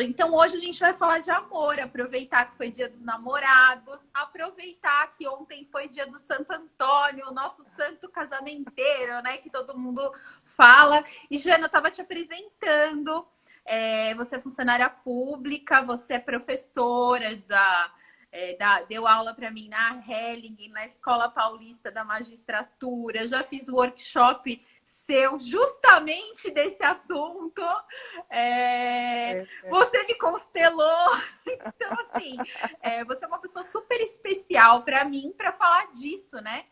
Então hoje a gente vai falar de amor, aproveitar que foi dia dos namorados, aproveitar que ontem foi dia do Santo Antônio, o nosso santo casamenteiro, né? Que todo mundo fala. E Jana, eu estava te apresentando. Você é funcionária pública, você é professora deu aula para mim na Hellingen, na Escola Paulista da Magistratura. Já fiz workshop seu justamente desse assunto. Você me constelou. Então, assim, você é uma pessoa super especial para mim para falar disso, né?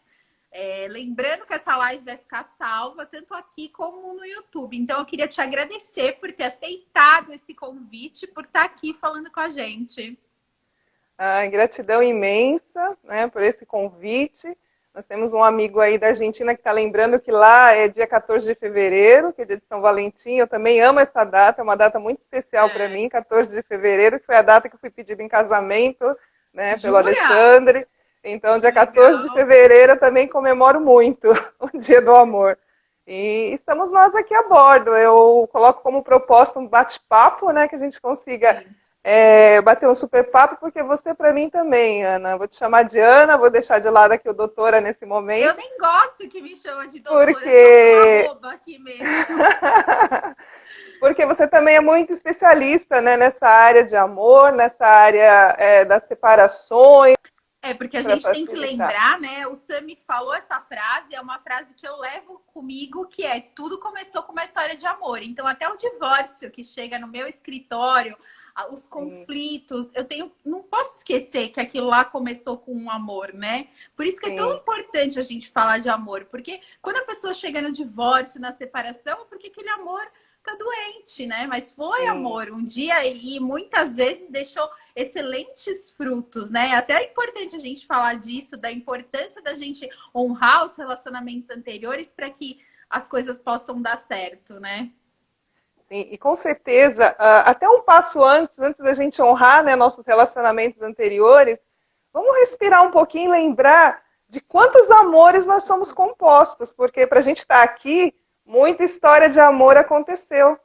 Lembrando que essa live vai ficar salva tanto aqui como no YouTube. Então, eu queria te agradecer por ter aceitado esse convite, por estar aqui falando com a gente. Gratidão imensa, né, por esse convite. Nós temos um amigo aí da Argentina que está lembrando que lá é dia 14 de fevereiro, que é dia de São Valentim. Eu também amo essa data, é uma data muito especial para mim, 14 de fevereiro, que foi a data que eu fui pedida em casamento, né, pelo Alexandre. Então, dia 14 de fevereiro eu também comemoro muito o Dia do Amor. E estamos nós aqui a bordo. Eu coloco como proposta um bate-papo, né, que a gente consiga bater um super papo, porque você para mim também, Ana. Vou te chamar de Ana, vou deixar de lado aqui o doutora nesse momento. Eu nem gosto que me chama de doutora, eu sou uma arroba aqui mesmo. Porque você também é muito especialista, né, nessa área de amor, nessa área das separações. Porque a gente tem que lembrar, né? O Sami falou essa frase, é uma frase que eu levo comigo, que é: tudo começou com uma história de amor. Então, até o divórcio que chega no meu escritório, os conflitos, não posso esquecer que aquilo lá começou com um amor, né? Por isso que é tão importante a gente falar de amor, porque quando a pessoa chega no divórcio, na separação, é porque aquele amor tá doente, né? Mas foi amor um dia e muitas vezes deixou excelentes frutos, né? Até é importante a gente falar disso, da importância da gente honrar os relacionamentos anteriores para que as coisas possam dar certo, né? Sim, e com certeza, até um passo antes da gente honrar, né, nossos relacionamentos anteriores, vamos respirar um pouquinho e lembrar de quantos amores nós somos compostos, porque para a gente estar aqui, muita história de amor aconteceu.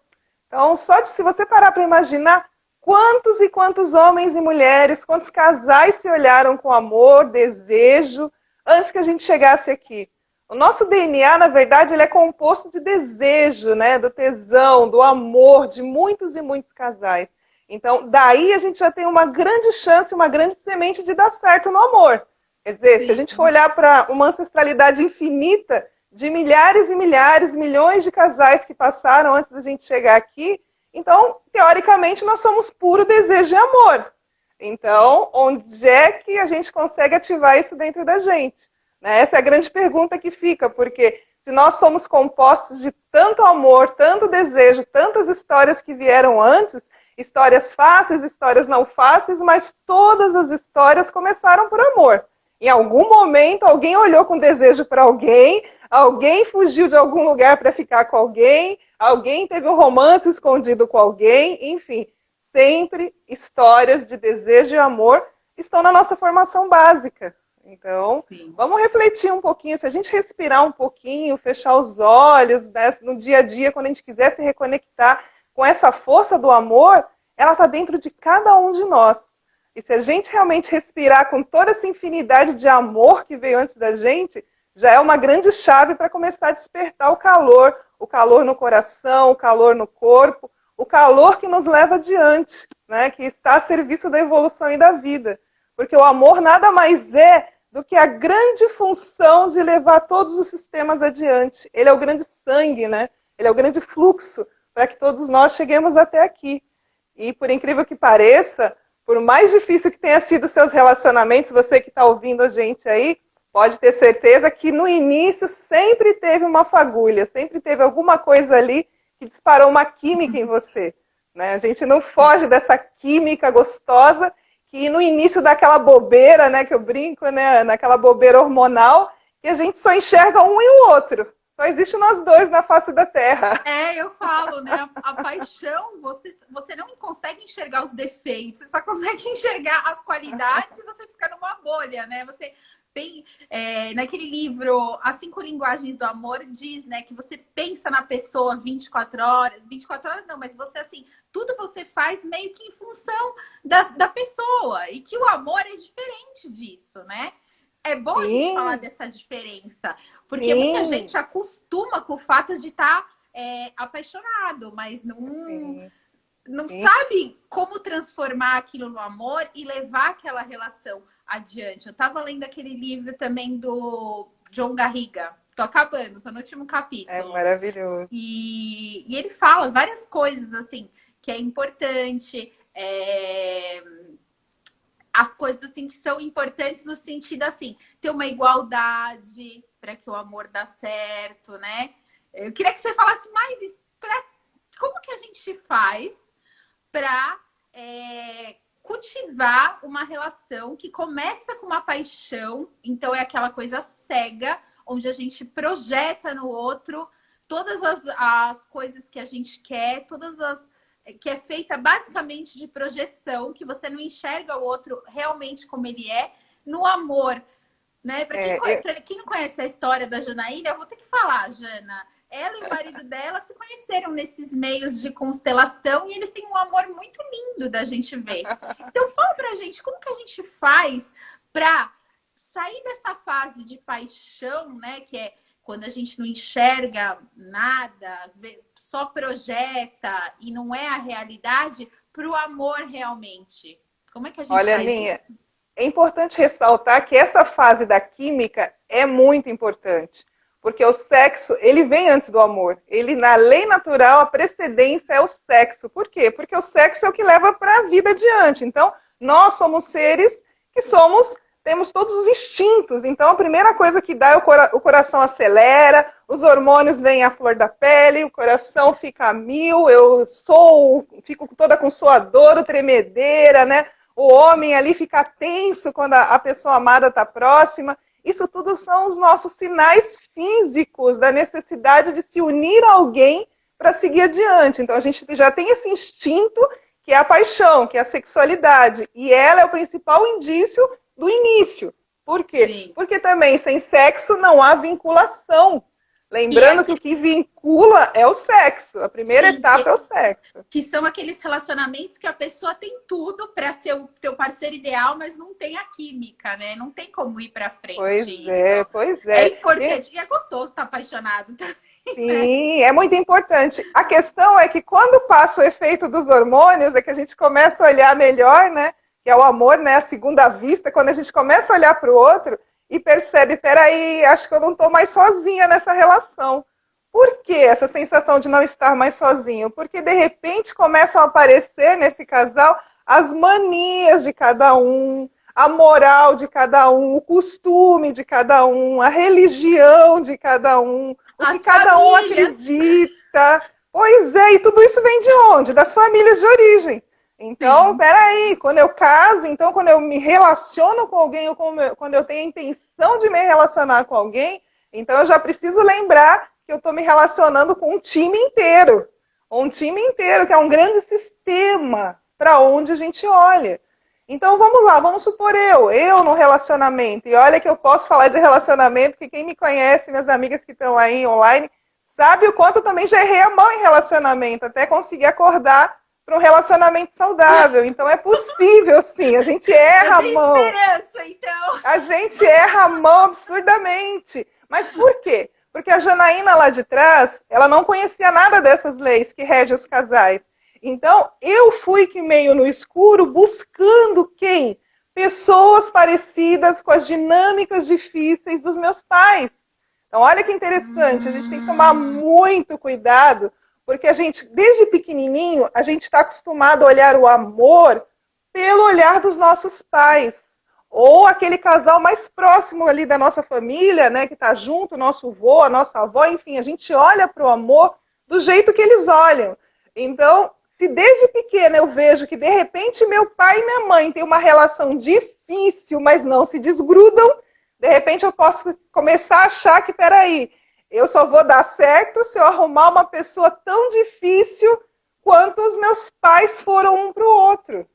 Então, se você parar para imaginar quantos e quantos homens e mulheres, quantos casais se olharam com amor, desejo, antes que a gente chegasse aqui. O nosso DNA, na verdade, ele é composto de desejo, né? Do tesão, do amor, de muitos e muitos casais. Então, daí a gente já tem uma grande chance, uma grande semente de dar certo no amor. Quer dizer, se a gente for olhar para uma ancestralidade infinita de milhares e milhares, milhões de casais que passaram antes da gente chegar aqui, então, teoricamente, nós somos puro desejo e amor. Então, onde é que a gente consegue ativar isso dentro da gente? Essa é a grande pergunta que fica, porque se nós somos compostos de tanto amor, tanto desejo, tantas histórias que vieram antes, histórias fáceis, histórias não fáceis, mas todas as histórias começaram por amor. Em algum momento, alguém olhou com desejo para alguém fugiu de algum lugar para ficar com alguém teve um romance escondido com alguém, enfim, sempre histórias de desejo e amor estão na nossa formação básica. Então, vamos refletir um pouquinho, se a gente respirar um pouquinho, fechar os olhos, né, no dia a dia, quando a gente quiser se reconectar com essa força do amor, ela está dentro de cada um de nós. E se a gente realmente respirar com toda essa infinidade de amor que veio antes da gente, já é uma grande chave para começar a despertar o calor no coração, o calor no corpo, o calor que nos leva adiante, né, que está a serviço da evolução e da vida. Porque o amor nada mais é do que a grande função de levar todos os sistemas adiante. Ele é o grande sangue, né? Ele é o grande fluxo para que todos nós cheguemos até aqui. E por incrível que pareça, por mais difícil que tenha sido seus relacionamentos, você que está ouvindo a gente aí, pode ter certeza que no início sempre teve uma fagulha, sempre teve alguma coisa ali que disparou uma química em você. Né? A gente não foge dessa química gostosa que no início daquela bobeira, né, que eu brinco, né, naquela bobeira hormonal, que a gente só enxerga um e o outro. Só existe nós dois na face da Terra. Eu falo, né? A paixão, você não consegue enxergar os defeitos, você só consegue enxergar as qualidades e você fica numa bolha, né? Você bem, naquele livro As 5 Linguagens do Amor, diz, né, que você pensa na pessoa 24 horas, 24 horas não, mas você, assim, tudo você faz meio que em função da pessoa, e que o amor é diferente disso, né? É bom a gente falar dessa diferença, porque muita gente acostuma com o fato de estar apaixonado, mas não sabe como transformar aquilo no amor e levar aquela relação adiante. Eu estava lendo aquele livro também do John Garriga. Tô acabando, tô no último capítulo. É maravilhoso. E ele fala várias coisas, assim, que é importante. As coisas, assim, que são importantes no sentido, assim, ter uma igualdade para que o amor dê certo, né? Eu queria que você falasse mais isso. Como que a gente faz para cultivar uma relação que começa com uma paixão, então é aquela coisa cega, onde a gente projeta no outro todas as coisas que a gente quer, que é feita basicamente de projeção, que você não enxerga o outro realmente como ele é, no amor, né? Para quem não conhece a história da Janaína, eu vou ter que falar, Jana. Ela e o marido dela se conheceram nesses meios de constelação e eles têm um amor muito lindo da gente ver. Então, fala pra gente, como que a gente faz para sair dessa fase de paixão, né? Que é quando a gente não enxerga nada, só projeta e não é a realidade, para o amor realmente. Como é que a gente faz isso? É importante ressaltar que essa fase da química é muito importante. Porque o sexo, ele vem antes do amor. Ele, na lei natural, a precedência é o sexo. Por quê? Porque o sexo é o que leva para a vida adiante. Então, nós somos seres que temos todos os instintos. Então, a primeira coisa que dá é o coração acelera, os hormônios vêm à flor da pele, o coração fica a mil, fico toda com suador, tremedeira, né? O homem ali fica tenso quando a pessoa amada está próxima. Isso tudo são os nossos sinais físicos da necessidade de se unir a alguém para seguir adiante. Então, a gente já tem esse instinto que é a paixão, que é a sexualidade. E ela é o principal indício do início. Por quê? Sim. Porque também sem sexo não há vinculação. Lembrando que o que vincula é o sexo. A primeira etapa é o sexo. Que são aqueles relacionamentos que a pessoa tem tudo para ser o teu parceiro ideal, mas não tem a química, né? Não tem como ir para frente. Pois é. É importante. E é gostoso estar apaixonado também. Sim, é muito importante. A questão é que quando passa o efeito dos hormônios, é que a gente começa a olhar melhor, né? Que é o amor, né? A segunda vista, quando a gente começa a olhar para o outro e percebe, peraí, acho que eu não estou mais sozinha nessa relação. Por que essa sensação de não estar mais sozinho? Porque, de repente, começam a aparecer nesse casal as manias de cada um, a moral de cada um, o costume de cada um, a religião de cada um, o que cada um acredita. Pois é, e tudo isso vem de onde? Das famílias de origem. Então, peraí, quando eu caso, então quando eu me relaciono com alguém, ou quando eu tenho a intenção de me relacionar com alguém, então eu já preciso lembrar que eu estou me relacionando com um time inteiro. Um time inteiro, que é um grande sistema para onde a gente olha. Então, vamos lá, vamos supor eu no relacionamento. E olha que eu posso falar de relacionamento, que quem me conhece, minhas amigas que estão aí online, sabe o quanto eu também já errei a mão em relacionamento, até conseguir acordar para um relacionamento saudável. Então é possível, sim. A gente erra a mão. Esperança, então. A gente erra a mão absurdamente. Mas por quê? Porque a Janaína lá de trás, ela não conhecia nada dessas leis que regem os casais. Então, eu fui que meio no escuro buscando quem? Pessoas parecidas com as dinâmicas difíceis dos meus pais. Então, olha que interessante. A gente tem que tomar muito cuidado, porque a gente, desde pequenininho, a gente está acostumado a olhar o amor pelo olhar dos nossos pais. Ou aquele casal mais próximo ali da nossa família, né, que está junto, o nosso avô, a nossa avó, enfim, a gente olha para o amor do jeito que eles olham. Então, se desde pequena eu vejo que, de repente, meu pai e minha mãe têm uma relação difícil, mas não se desgrudam, de repente eu posso começar a achar que, peraí, eu só vou dar certo se eu arrumar uma pessoa tão difícil quanto os meus pais foram um para o outro.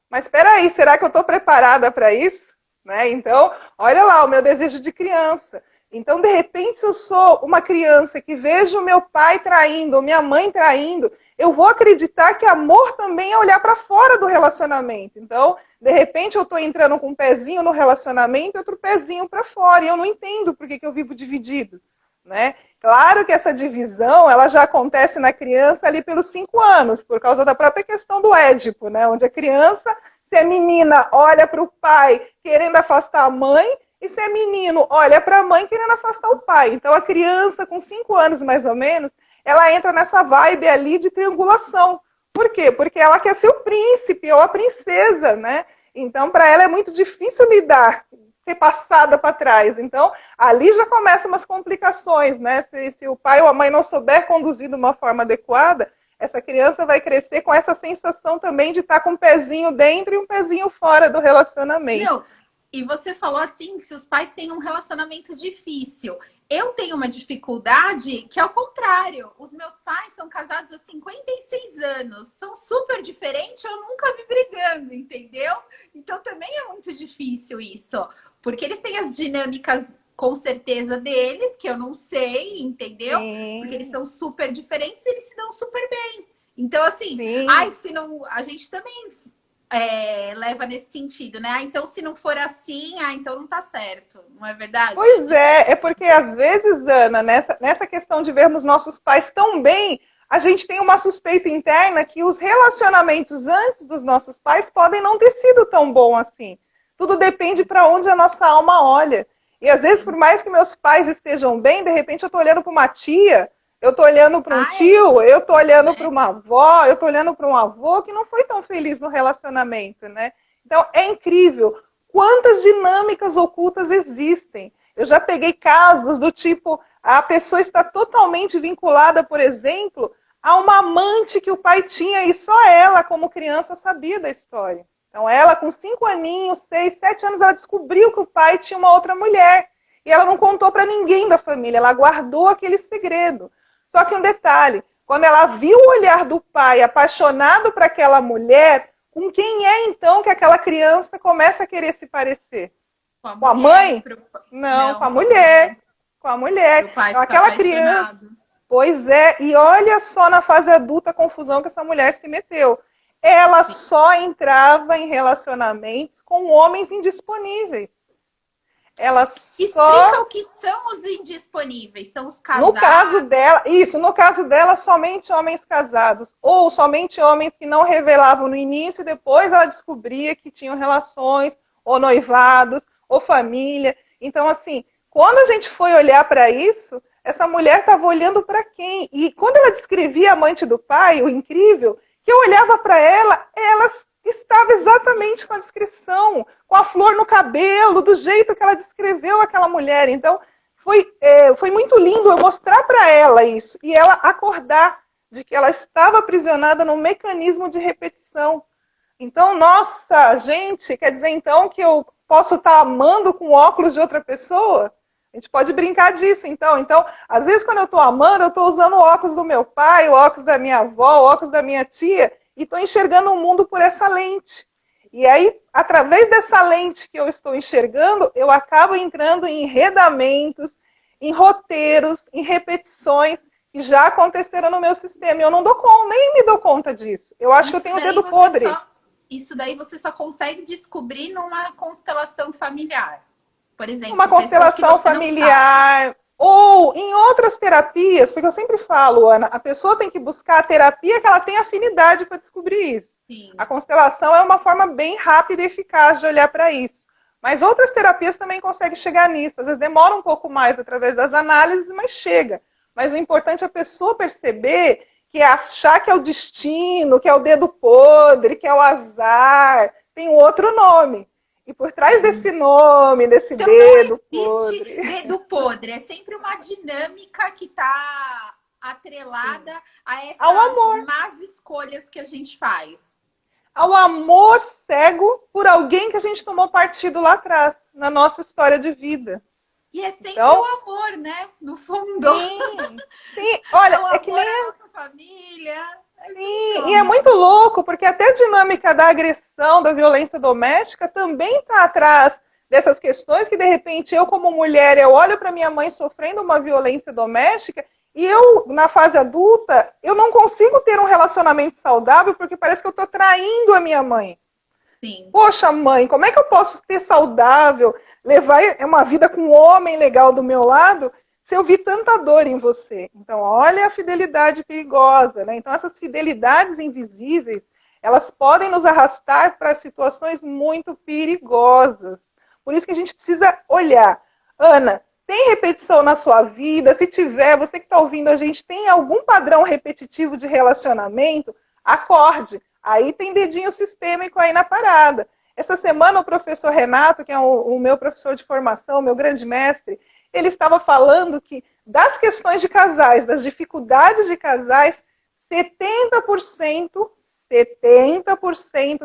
Mas espera aí, será que eu estou preparada para isso? né? Então, olha lá, o meu desejo de criança. Então, de repente, se eu sou uma criança que vejo meu pai traindo, ou minha mãe traindo, eu vou acreditar que amor também é olhar para fora do relacionamento. Então, de repente, eu estou entrando com um pezinho no relacionamento e outro pezinho para fora. E eu não entendo por que eu vivo dividido, né? Claro que essa divisão ela já acontece na criança ali pelos 5 anos, por causa da própria questão do Édipo, né? Onde a criança, se é menina, olha para o pai querendo afastar a mãe, e se é menino, olha para a mãe querendo afastar o pai. Então, a criança, com 5 anos mais ou menos, ela entra nessa vibe ali de triangulação. Por quê? Porque ela quer ser o príncipe ou a princesa, né? Então, para ela é muito difícil lidar, ser passada para trás. Então, ali já começam umas complicações, né? Se o pai ou a mãe não souber conduzir de uma forma adequada, essa criança vai crescer com essa sensação também de estar com um pezinho dentro e um pezinho fora do relacionamento. Não. E você falou assim, se os pais têm um relacionamento difícil. Eu tenho uma dificuldade que é o contrário. Os meus pais são casados há 56 anos. São super diferentes, eu nunca vi brigando, entendeu? Então também é muito difícil isso. Porque eles têm as dinâmicas, com certeza, deles, que eu não sei, entendeu? Sim. Porque eles são super diferentes e eles se dão super bem. Então, assim, se não, a gente também... leva nesse sentido, né? Então, se não for assim, então não tá certo, não é verdade? Pois é porque às vezes, Ana, nessa questão de vermos nossos pais tão bem, a gente tem uma suspeita interna que os relacionamentos antes dos nossos pais podem não ter sido tão bons assim. Tudo depende para onde a nossa alma olha. E às vezes, por mais que meus pais estejam bem, de repente eu tô olhando para uma tia, eu tô olhando para um tio, eu tô olhando para uma avó, eu tô olhando para um avô que não foi tão feliz no relacionamento, né? Então, é incrível quantas dinâmicas ocultas existem. Eu já peguei casos do tipo, a pessoa está totalmente vinculada, por exemplo, a uma amante que o pai tinha e só ela, como criança, sabia da história. Então, ela, com 5 aninhos, 6, 7 anos, ela descobriu que o pai tinha uma outra mulher. E ela não contou para ninguém da família, ela guardou aquele segredo. Só que um detalhe, quando ela viu o olhar do pai apaixonado por aquela mulher, com quem é então que aquela criança começa a querer se parecer? Com a mãe? Não, com a mulher. Com a mulher. O pai então, aquela criança. Pois é, e olha só na fase adulta a confusão que essa mulher se meteu. Ela só entrava em relacionamentos com homens indisponíveis. Ela Explica o que são os indisponíveis, são os casados. No caso dela, no caso dela, somente homens casados, ou somente homens que não revelavam no início, e depois ela descobria que tinham relações, ou noivados, ou família. Então, assim, quando a gente foi olhar para isso, essa mulher estava olhando para quem? E quando ela descrevia a amante do pai, o incrível, que eu olhava para ela, ela estava exatamente com a descrição, com a flor no cabelo, do jeito que ela descreveu aquela mulher. Então, foi muito lindo eu mostrar para ela isso, e ela acordar de que ela estava aprisionada num mecanismo de repetição. Então, nossa, gente, quer dizer então que eu posso estar amando com óculos de outra pessoa? A gente pode brincar disso, então. Então, às vezes, quando eu estou amando, eu estou usando o óculos do meu pai, o óculos da minha avó, o óculos da minha tia, e estou enxergando o mundo por essa lente. E aí, através dessa lente que eu estou enxergando, eu acabo entrando em enredamentos, em roteiros, em repetições que já aconteceram no meu sistema. Eu não nem me dou conta disso. Eu acho que eu tenho o dedo podre. Isso daí você só consegue descobrir numa constelação familiar. Por exemplo, uma constelação familiar, ou em outras terapias, porque eu sempre falo, Ana, a pessoa tem que buscar a terapia que ela tem afinidade para descobrir isso. Sim. A constelação é uma forma bem rápida e eficaz de olhar para isso. Mas outras terapias também conseguem chegar nisso. Às vezes demora um pouco mais através das análises, mas chega. Mas o importante é a pessoa perceber que é achar que é o destino, que é o dedo podre, que é o azar, tem um outro nome. E por trás desse nome, desse então, dedo podre... dedo podre. É sempre uma dinâmica que está atrelada a essas más escolhas que a gente faz. Ao amor cego por alguém que a gente tomou partido lá atrás, na nossa história de vida. E é sempre o amor, né? No fundo. Sim. Olha, é que nem a nossa família. Sim, e é muito louco, porque até a dinâmica da agressão, da violência doméstica também está atrás dessas questões que, de repente, eu como mulher, eu olho para minha mãe sofrendo uma violência doméstica e eu, na fase adulta, eu não consigo ter um relacionamento saudável porque parece que eu estou traindo a minha mãe. Sim. Poxa, mãe, como é que eu posso ser saudável, levar uma vida com um homem legal do meu lado, se eu vi tanta dor em você? Então, olha a fidelidade perigosa, né? Então, essas fidelidades invisíveis, elas podem nos arrastar para situações muito perigosas. Por isso que a gente precisa olhar. Ana, tem repetição na sua vida? Se tiver, você que está ouvindo a gente, tem algum padrão repetitivo de relacionamento? Acorde. Aí tem dedinho sistêmico aí na parada. Essa semana o professor Renato, que é o meu professor de formação, meu grande mestre, ele estava falando que das questões de casais, das dificuldades de casais, 70%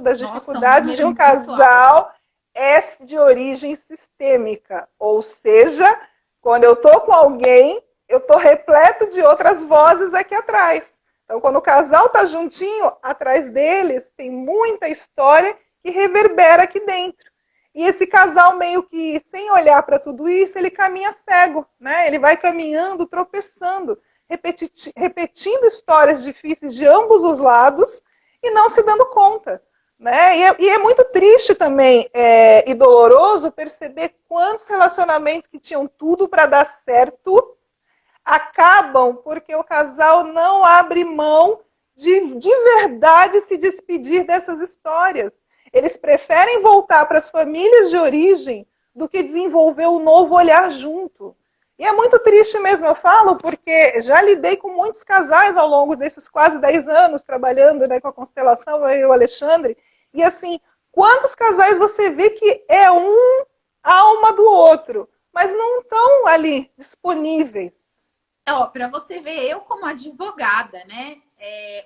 das dificuldades de um casal é de origem sistêmica. Ou seja, quando eu estou com alguém, eu estou repleto de outras vozes aqui atrás. Então, quando o casal está juntinho, atrás deles tem muita história que reverbera aqui dentro. E esse casal, meio que sem olhar para tudo isso, ele caminha cego, né? Ele vai caminhando, tropeçando, repetindo histórias difíceis de ambos os lados e não se dando conta. Né? E é muito triste também e doloroso perceber quantos relacionamentos que tinham tudo para dar certo acabam porque o casal não abre mão de verdade se despedir dessas histórias. Eles preferem voltar para as famílias de origem do que desenvolver um novo olhar junto. E é muito triste mesmo, eu falo, porque já lidei com muitos casais ao longo desses quase 10 anos trabalhando, né, com a constelação, eu e o Alexandre, e assim, quantos casais você vê que é um alma do outro, mas não estão ali disponíveis. Para você ver, eu como advogada, né,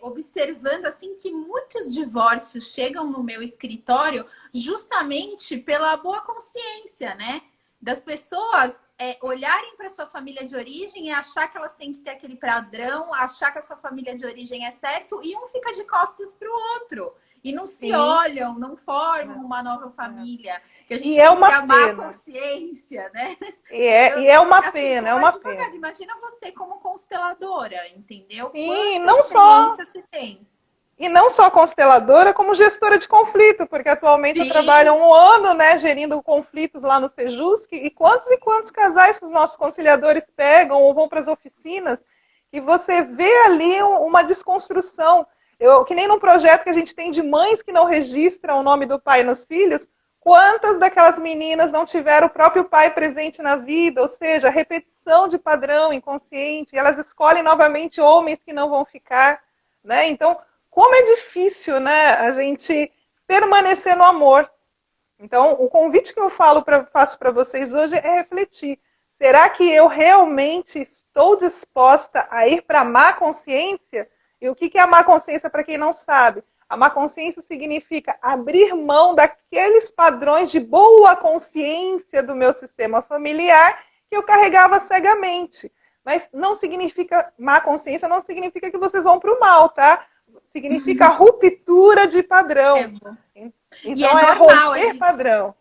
observando assim que muitos divórcios chegam no meu escritório justamente pela boa consciência, né, das pessoas olharem para sua família de origem e achar que elas têm que ter aquele padrão, achar que a sua família de origem é certo e um fica de costas para o outro. E não se olham, não formam uma nova família. Que a gente tem que amar a consciência, né? E é uma pena, é uma pena. Imagina você como consteladora, entendeu? Sim, não só. Se tem. E não só consteladora, como gestora de conflito, porque atualmente eu trabalho há 1 ano, né, gerindo conflitos lá no Sejusc, e quantos casais que os nossos conciliadores pegam ou vão para as oficinas, e você vê ali uma desconstrução. Que nem num projeto que a gente tem de mães que não registram o nome do pai nos filhos, quantas daquelas meninas não tiveram o próprio pai presente na vida, ou seja, repetição de padrão inconsciente, e elas escolhem novamente homens que não vão ficar, né? Então, como é difícil, né, a gente permanecer no amor. Então, o convite que eu faço para vocês hoje é refletir. Será que eu realmente estou disposta a ir para a má consciência? E o que é a má consciência para quem não sabe? A má consciência significa abrir mão daqueles padrões de boa consciência do meu sistema familiar que eu carregava cegamente. Mas não significa, má consciência não significa que vocês vão para o mal, tá? Significa ruptura de padrão. Então é romper padrão.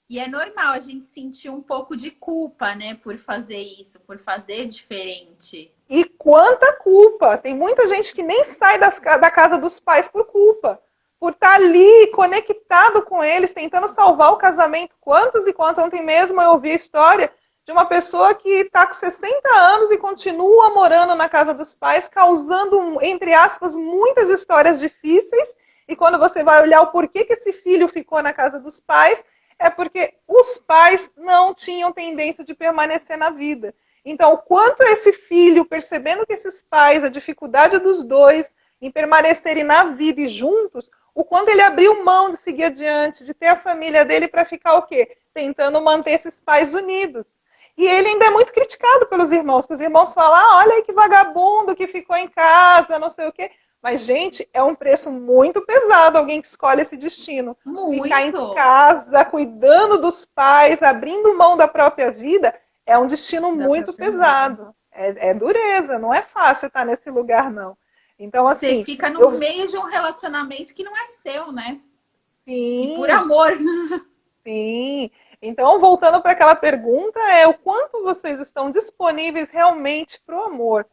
E é normal a gente sentir um pouco de culpa, né? Por fazer isso, por fazer diferente. E quanta culpa! Tem muita gente que nem sai da casa dos pais por culpa. Por estar ali, conectado com eles, tentando salvar o casamento. Quantos e quantos? Ontem mesmo eu ouvi a história de uma pessoa que está com 60 anos e continua morando na casa dos pais, causando, entre aspas, muitas histórias difíceis. E quando você vai olhar o porquê que esse filho ficou na casa dos pais, é porque os pais não tinham tendência de permanecer na vida. Então, o quanto esse filho, percebendo que esses pais, a dificuldade dos dois em permanecerem na vida e juntos, o quanto ele abriu mão de seguir adiante, de ter a família dele para ficar o quê? Tentando manter esses pais unidos. E ele ainda é muito criticado pelos irmãos, que os irmãos falam, olha aí que vagabundo que ficou em casa, não sei o quê. Mas, gente, é um preço muito pesado alguém que escolhe esse destino. Muito. Ficar em casa, cuidando dos pais, abrindo mão da própria vida, é um destino muito pesado. É dureza, não é fácil estar nesse lugar, não. Então, assim... Você fica no meio de um relacionamento que não é seu, né? Sim. E por amor. Sim. Então, voltando para aquela pergunta, é o quanto vocês estão disponíveis realmente para o amor.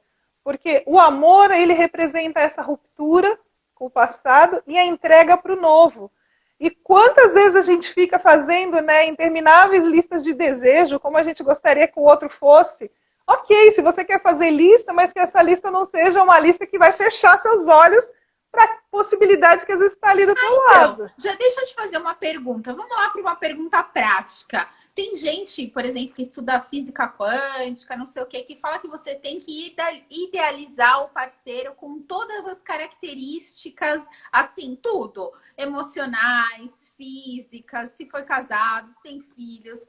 Porque o amor, ele representa essa ruptura com o passado e a entrega para o novo. E quantas vezes a gente fica fazendo, né, intermináveis listas de desejo, como a gente gostaria que o outro fosse. Ok, se você quer fazer lista, mas que essa lista não seja uma lista que vai fechar seus olhos para a possibilidade que às vezes está ali do teu lado. Já deixa eu te fazer uma pergunta. Vamos lá para uma pergunta prática. Tem gente, por exemplo, que estuda física quântica, não sei o que fala que você tem que idealizar o parceiro com todas as características, assim, tudo. Emocionais, físicas, se foi casado, se tem filhos,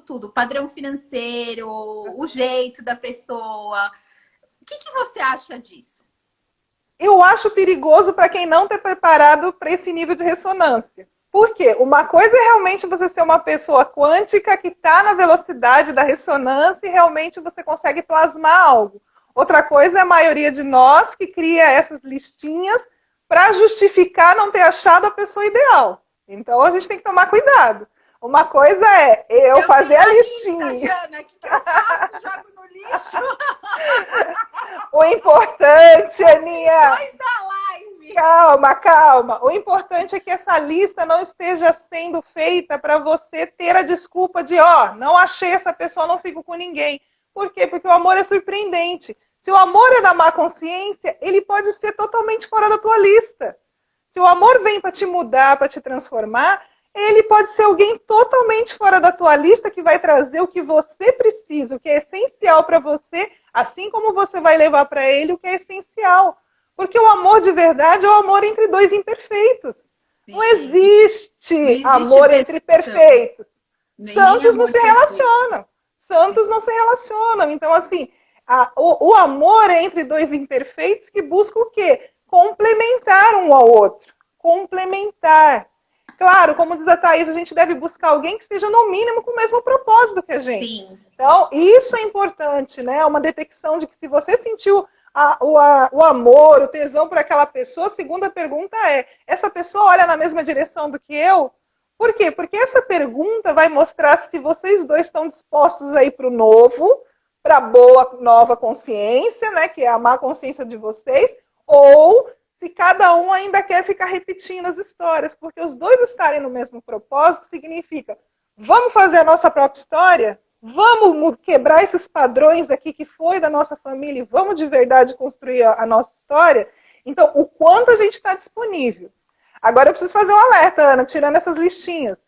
tudo. Padrão financeiro, o jeito da pessoa. O que você acha disso? Eu acho perigoso para quem não está preparado para esse nível de ressonância. Por quê? Uma coisa é realmente você ser uma pessoa quântica que está na velocidade da ressonância e realmente você consegue plasmar algo. Outra coisa é a maioria de nós que cria essas listinhas para justificar não ter achado a pessoa ideal. Então a gente tem que tomar cuidado. Uma coisa é eu fazer a listinha. Jana, que eu faço? Jogo no lixo. O importante, Aninha... da live. Calma. O importante é que essa lista não esteja sendo feita para você ter a desculpa de, não achei essa pessoa, não fico com ninguém. Por quê? Porque o amor é surpreendente. Se o amor é da má consciência, ele pode ser totalmente fora da tua lista. Se o amor vem para te mudar, para te transformar, ele pode ser alguém totalmente fora da tua lista que vai trazer o que você precisa, o que é essencial para você, assim como você vai levar para ele o que é essencial. Porque o amor de verdade é o amor entre dois imperfeitos. Sim. Não existe amor entre perfeitos. Santos não se relacionam. Santos não se relacionam. Então, assim, o amor é entre dois imperfeitos que busca o quê? Complementar um ao outro. Complementar. Claro, como diz a Thaís, a gente deve buscar alguém que esteja no mínimo com o mesmo propósito que a gente. Sim. Então, isso é importante, né? Uma detecção de que se você sentiu o amor, o tesão por aquela pessoa, a segunda pergunta é, essa pessoa olha na mesma direção do que eu? Por quê? Porque essa pergunta vai mostrar se vocês dois estão dispostos a ir para o novo, para a boa, nova consciência, né? Que é a má consciência de vocês, ou se cada um ainda quer ficar repetindo as histórias, porque os dois estarem no mesmo propósito significa, vamos fazer a nossa própria história? Vamos quebrar esses padrões aqui que foi da nossa família e vamos de verdade construir a nossa história? Então, o quanto a gente está disponível. Agora eu preciso fazer um alerta, Ana, tirando essas listinhas.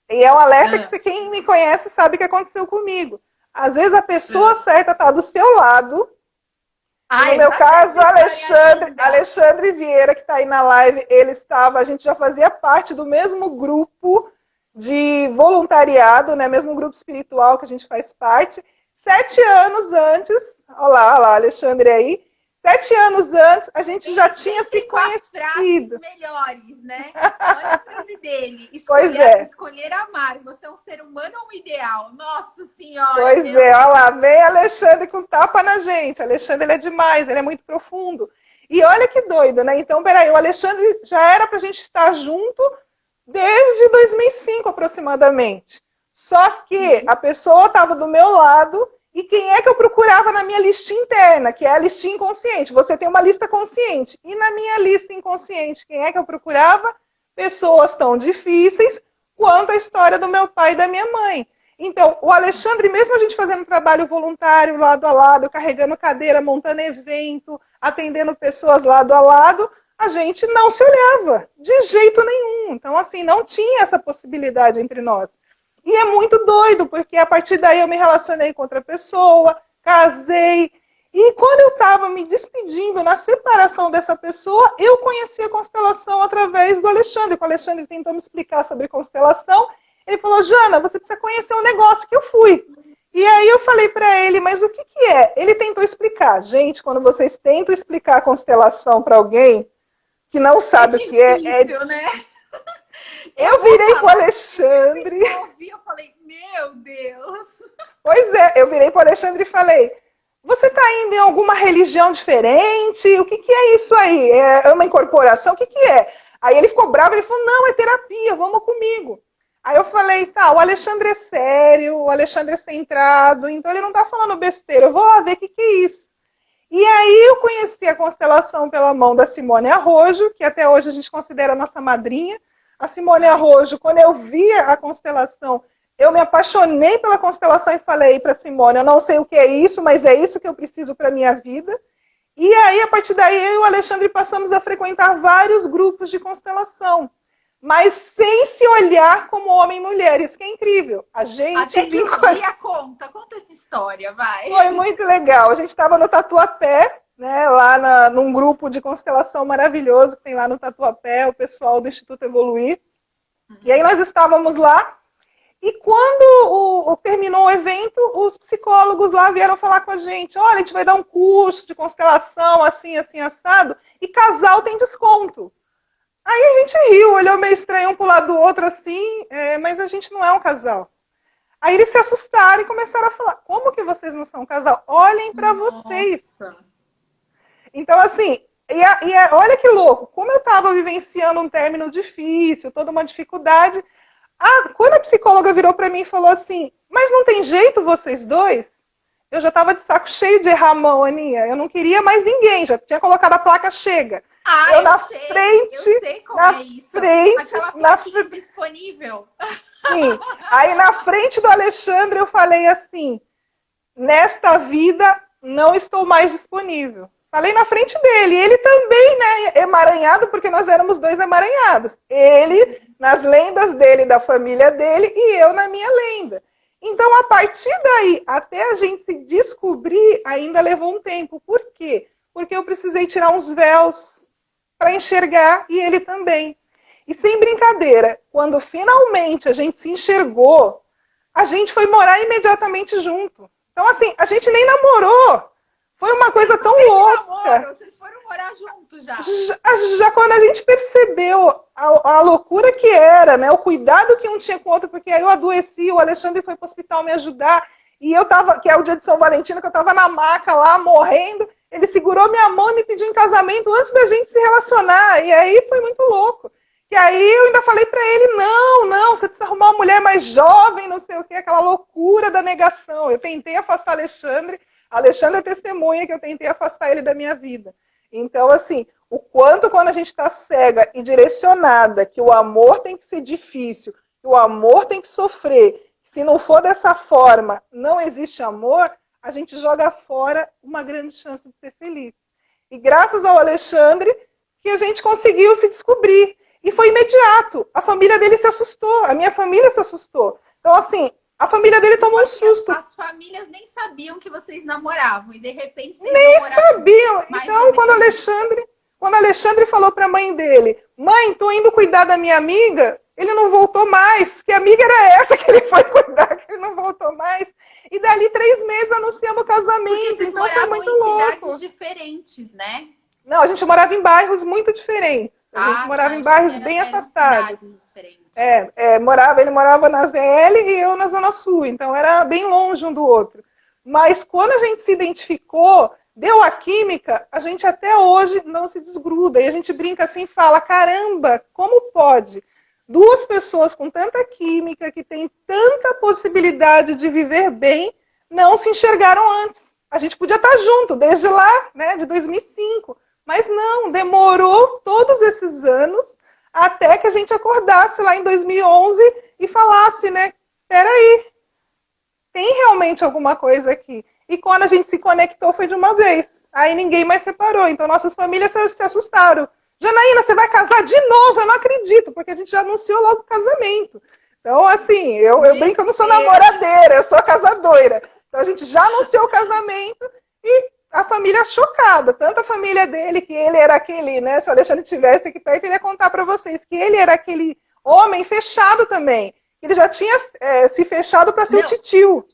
E é um alerta que quem me conhece sabe o que aconteceu comigo. Às vezes a pessoa certa está do seu lado. No meu caso, Alexandre Vieira, que está aí na live, a gente já fazia parte do mesmo grupo de voluntariado, né, mesmo grupo espiritual que a gente faz parte. 7 anos antes, olha lá, Alexandre aí, 7 anos antes, a gente já tinha se conhecido. Frases melhores, né? Olha a frase dele. Escolher amar. Você é um ser humano ou um ideal? Nossa Senhora! Pois olha lá, vem Alexandre com tapa na gente. Alexandre, ele é demais, ele é muito profundo. E olha que doido, né? Então, peraí, o Alexandre já era pra gente estar junto desde 2005, aproximadamente. Só que a pessoa estava do meu lado e quem é que eu procurava na minha listinha interna, que é a listinha inconsciente. Você tem uma lista consciente. E na minha lista inconsciente, quem é que eu procurava? Pessoas tão difíceis quanto a história do meu pai e da minha mãe. Então, o Alexandre, mesmo a gente fazendo trabalho voluntário lado a lado, carregando cadeira, montando evento, atendendo pessoas lado a lado, a gente não se olhava de jeito nenhum. Então, assim, não tinha essa possibilidade entre nós. E é muito doido, porque a partir daí eu me relacionei com outra pessoa, casei. E quando eu estava me despedindo na separação dessa pessoa, eu conheci a constelação através do Alexandre. O Alexandre tentou me explicar sobre constelação. Ele falou, Jana, você precisa conhecer um negócio, que eu fui. E aí eu falei para ele, mas o que é? Ele tentou explicar. Gente, quando vocês tentam explicar a constelação para alguém que não sabe o que é... É difícil, né? Eu virei pro Alexandre. Eu falei, meu Deus. Pois é, eu virei pro Alexandre e falei, você tá indo em alguma religião diferente? O que é isso aí? É uma incorporação? O que é? Aí ele ficou bravo, ele falou, não, é terapia, vamos comigo. Aí eu falei, tá, o Alexandre é sério, o Alexandre é centrado, então ele não tá falando besteira, eu vou lá ver o que é isso. E aí eu conheci a constelação pela mão da Simone Arrojo, que até hoje a gente considera a nossa madrinha. A Simone Arrojo, quando eu via a constelação, eu me apaixonei pela constelação e falei para Simone, eu não sei o que é isso, mas é isso que eu preciso para a minha vida. E aí, a partir daí, eu e o Alexandre passamos a frequentar vários grupos de constelação, mas sem se olhar como homem e mulher. Isso que é incrível. A gente até que um dia conta essa história, vai. Foi muito legal. A gente estava no Tatuapé, né, lá num grupo de constelação maravilhoso que tem lá no Tatuapé, o pessoal do Instituto Evoluir. E aí nós estávamos lá, e quando terminou o evento, os psicólogos lá vieram falar com a gente, olha, a gente vai dar um curso de constelação, assim, assim, assado, e casal tem desconto. Aí a gente riu, olhou meio estranho um pro lado do outro, assim, mas a gente não é um casal. Aí eles se assustaram e começaram a falar, como que vocês não são um casal? Olhem para vocês. Então, assim, olha que louco, como eu estava vivenciando um término difícil, toda uma dificuldade, quando a psicóloga virou para mim e falou assim, mas não tem jeito vocês dois? Eu já estava de saco cheio de errar a mão, Aninha. Eu não queria mais ninguém, já tinha colocado a placa chega. Eu sei como é isso. Aquela plaquinha disponível. Sim. Aí na frente do Alexandre eu falei assim, nesta vida não estou mais disponível. Falei na frente dele. Ele também, né, emaranhado, porque nós éramos dois emaranhados. Ele nas lendas dele, da família dele, e eu na minha lenda. Então, a partir daí, até a gente se descobrir, ainda levou um tempo. Por quê? Porque eu precisei tirar uns véus para enxergar, e ele também. E sem brincadeira, quando finalmente a gente se enxergou, a gente foi morar imediatamente junto. Então, assim, a gente nem namorou. Foi uma coisa tão louca. Namoro, vocês foram morar juntos já. Já quando a gente percebeu a loucura que era, né? O cuidado que um tinha com o outro, porque aí eu adoeci, o Alexandre foi para o hospital me ajudar, e eu tava, que é o dia de São Valentino, que eu tava na maca lá, morrendo, ele segurou minha mão e me pediu em casamento antes da gente se relacionar, e aí foi muito louco. E aí eu ainda falei para ele, não, você precisa arrumar uma mulher mais jovem, não sei o que, aquela loucura da negação. Eu tentei afastar Alexandre é testemunha que eu tentei afastar ele da minha vida. Então, assim, o quanto quando a gente está cega e direcionada, que o amor tem que ser difícil, que o amor tem que sofrer, se não for dessa forma, não existe amor, a gente joga fora uma grande chance de ser feliz. E graças ao Alexandre, que a gente conseguiu se descobrir. E foi imediato. A família dele se assustou, a minha família se assustou. Então, assim, a família dele tomou um susto. As famílias nem sabiam que vocês namoravam e de repente vocês nem sabiam. Então, quando o Alexandre falou para a mãe dele, mãe, tô indo cuidar da minha amiga, ele não voltou mais. Que amiga era essa que ele foi cuidar, que ele não voltou mais? E dali 3 meses anunciamos o casamento. Porque vocês então foi muito em louco. cidades diferentes, né? Não, a gente morava em bairros muito diferentes. A gente morava em bairros bem afastados. Ele morava na ZL e eu na Zona Sul, então era bem longe um do outro. Mas quando a gente se identificou, deu a química, a gente até hoje não se desgruda. E a gente brinca assim e fala, caramba, como pode? 2 pessoas com tanta química, que têm tanta possibilidade de viver bem, não se enxergaram antes. A gente podia estar junto desde lá, né, de 2005. Mas não, demorou todos esses anos até que a gente acordasse lá em 2011 e falasse, né, peraí, tem realmente alguma coisa aqui. E quando a gente se conectou foi de uma vez. Aí ninguém mais separou. Então nossas famílias se assustaram. Janaína, você vai casar de novo? Eu não acredito, porque a gente já anunciou logo o casamento. Então, assim, eu brinco que eu não sou namoradeira, eu sou casadoira. Então a gente já anunciou o casamento e a família chocada, tanto a família dele, que ele era aquele, né, se o Alexandre estivesse aqui perto, ele ia contar para vocês, que ele era aquele homem fechado também, ele já tinha se fechado para ser o titio,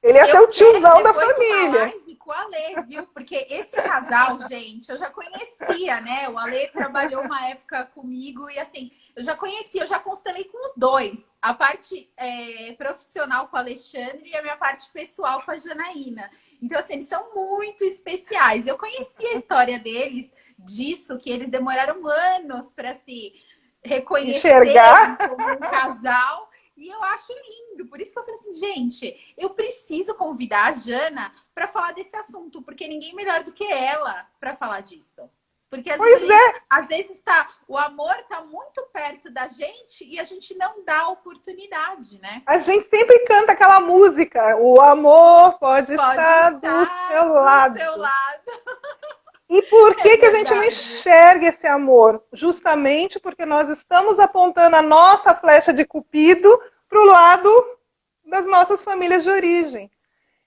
ele ia ser o tiozão da família. Live com o Ale, viu? Porque esse casal, gente, eu já conhecia, né, o Ale trabalhou uma época comigo e assim, eu já constelei com os dois, a parte profissional com o Alexandre e a minha parte pessoal com a Janaína. Então, assim, eles são muito especiais. Eu conheci a história deles, disso, que eles demoraram anos para se reconhecerem como um casal. E eu acho lindo. Por isso que eu falei assim, gente, eu preciso convidar a Jana para falar desse assunto, porque ninguém melhor do que ela para falar disso. Porque às vezes o amor tá muito perto da gente e a gente não dá oportunidade, né? A gente sempre canta aquela música, o amor pode estar do seu lado. E por que a gente não enxerga esse amor? Justamente porque nós estamos apontando a nossa flecha de Cupido para o lado das nossas famílias de origem.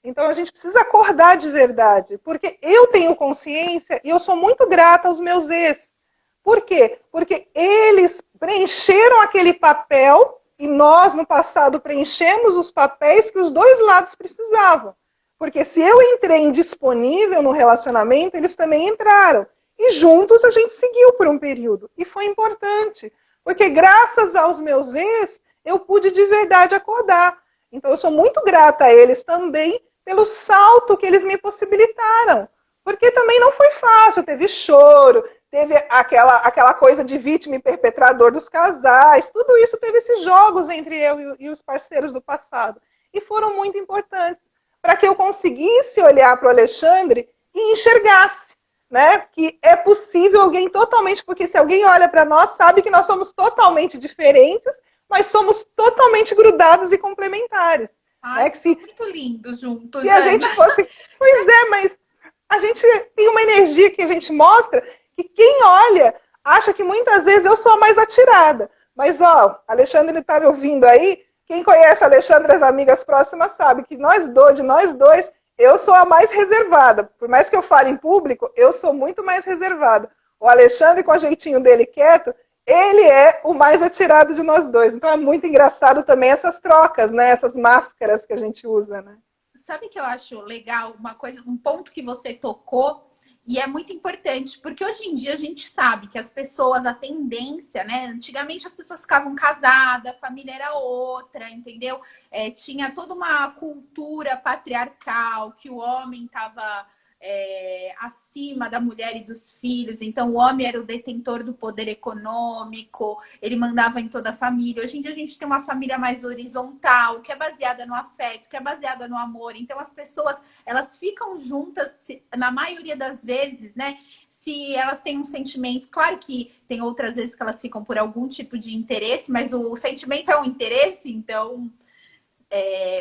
Então a gente precisa acordar de verdade, porque eu tenho consciência e eu sou muito grata aos meus ex. Por quê? Porque eles preencheram aquele papel e nós no passado preenchemos os papéis que os dois lados precisavam. Porque se eu entrei indisponível no relacionamento, eles também entraram. E juntos a gente seguiu por um período. E foi importante. Porque graças aos meus ex, eu pude de verdade acordar. Então eu sou muito grata a eles também pelo salto que eles me possibilitaram. Porque também não foi fácil. Teve choro, teve aquela coisa de vítima e perpetrador dos casais. Tudo isso teve esses jogos entre eu e os parceiros do passado. E foram muito importantes para que eu conseguisse olhar para o Alexandre e enxergasse, né, que é possível alguém totalmente, porque se alguém olha para nós, sabe que nós somos totalmente diferentes, mas somos totalmente grudados e complementares. Ai, que se, muito lindo juntos. Se a gente fosse... Pois é, mas a gente tem uma energia que a gente mostra que quem olha acha que muitas vezes eu sou a mais atirada. Mas, ó, Alexandre está me ouvindo aí. Quem conhece a Alexandre, as amigas próximas, sabe que de nós dois, eu sou a mais reservada. Por mais que eu fale em público, eu sou muito mais reservada. O Alexandre, com o jeitinho dele quieto, ele é o mais atirado de nós dois. Então é muito engraçado também essas trocas, né? Essas máscaras que a gente usa, né? Sabe que eu acho legal? Um ponto que você tocou, e é muito importante, porque hoje em dia a gente sabe que as pessoas, a tendência, né? Antigamente as pessoas ficavam casadas, a família era outra, entendeu? Tinha toda uma cultura patriarcal, que o homem estava acima da mulher e dos filhos, então o homem era o detentor do poder econômico, ele mandava em toda a família. Hoje em dia a gente tem uma família mais horizontal, que é baseada no afeto, que é baseada no amor. Então as pessoas, elas ficam juntas, na maioria das vezes, né? Se elas têm um sentimento, claro que tem outras vezes que elas ficam por algum tipo de interesse, mas o sentimento é um interesse, então...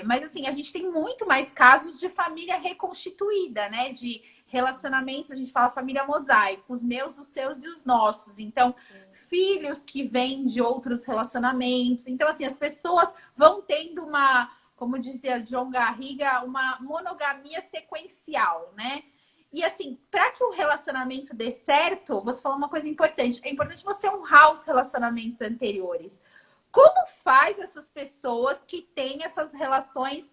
mas assim, a gente tem muito mais casos de família reconstituída, né? De relacionamentos, a gente fala família mosaico, os meus, os seus e os nossos. Então, filhos que vêm de outros relacionamentos. Então, assim, as pessoas vão tendo como dizia John Garriga, uma monogamia sequencial, né? E assim, para que o relacionamento dê certo, você falou uma coisa importante. É importante você honrar os relacionamentos anteriores. Como faz essas pessoas que têm essas relações,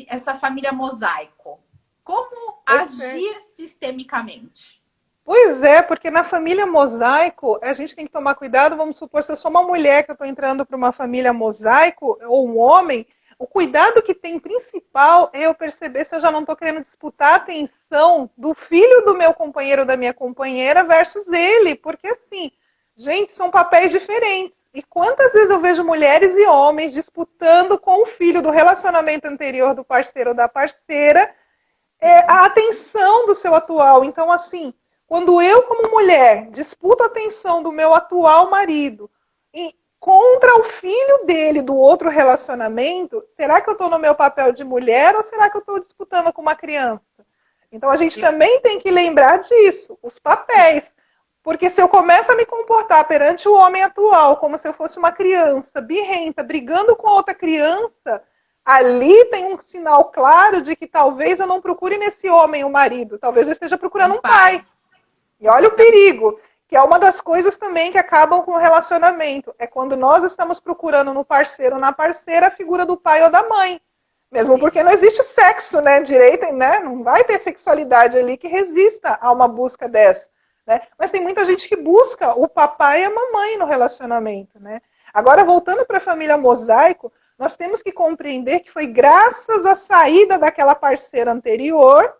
essa família mosaico? Como agir sistemicamente? Pois é, porque na família mosaico, a gente tem que tomar cuidado. Vamos supor, se eu sou uma mulher que eu estou entrando para uma família mosaico, ou um homem, o cuidado que tem principal é eu perceber se eu já não estou querendo disputar a atenção do filho do meu companheiro ou da minha companheira versus ele. Porque assim... Gente, são papéis diferentes. E quantas vezes eu vejo mulheres e homens disputando com o filho do relacionamento anterior do parceiro ou da parceira a atenção do seu atual. Então, assim, quando eu, como mulher, disputo a atenção do meu atual marido contra o filho dele do outro relacionamento, será que eu estou no meu papel de mulher ou será que eu estou disputando com uma criança? Então, a gente também tem que lembrar disso, os papéis. Porque se eu começo a me comportar perante o homem atual como se eu fosse uma criança birrenta, brigando com outra criança, ali tem um sinal claro de que talvez eu não procure nesse homem um marido, talvez eu esteja procurando um pai. E olha o perigo, que é uma das coisas também que acabam com o relacionamento. É quando nós estamos procurando no parceiro ou na parceira a figura do pai ou da mãe. Mesmo porque não existe sexo, né, direito, né? Não vai ter sexualidade ali que resista a uma busca dessa. Né? Mas tem muita gente que busca o papai e a mamãe no relacionamento. Né? Agora, voltando para a família mosaico, nós temos que compreender que foi graças à saída daquela parceira anterior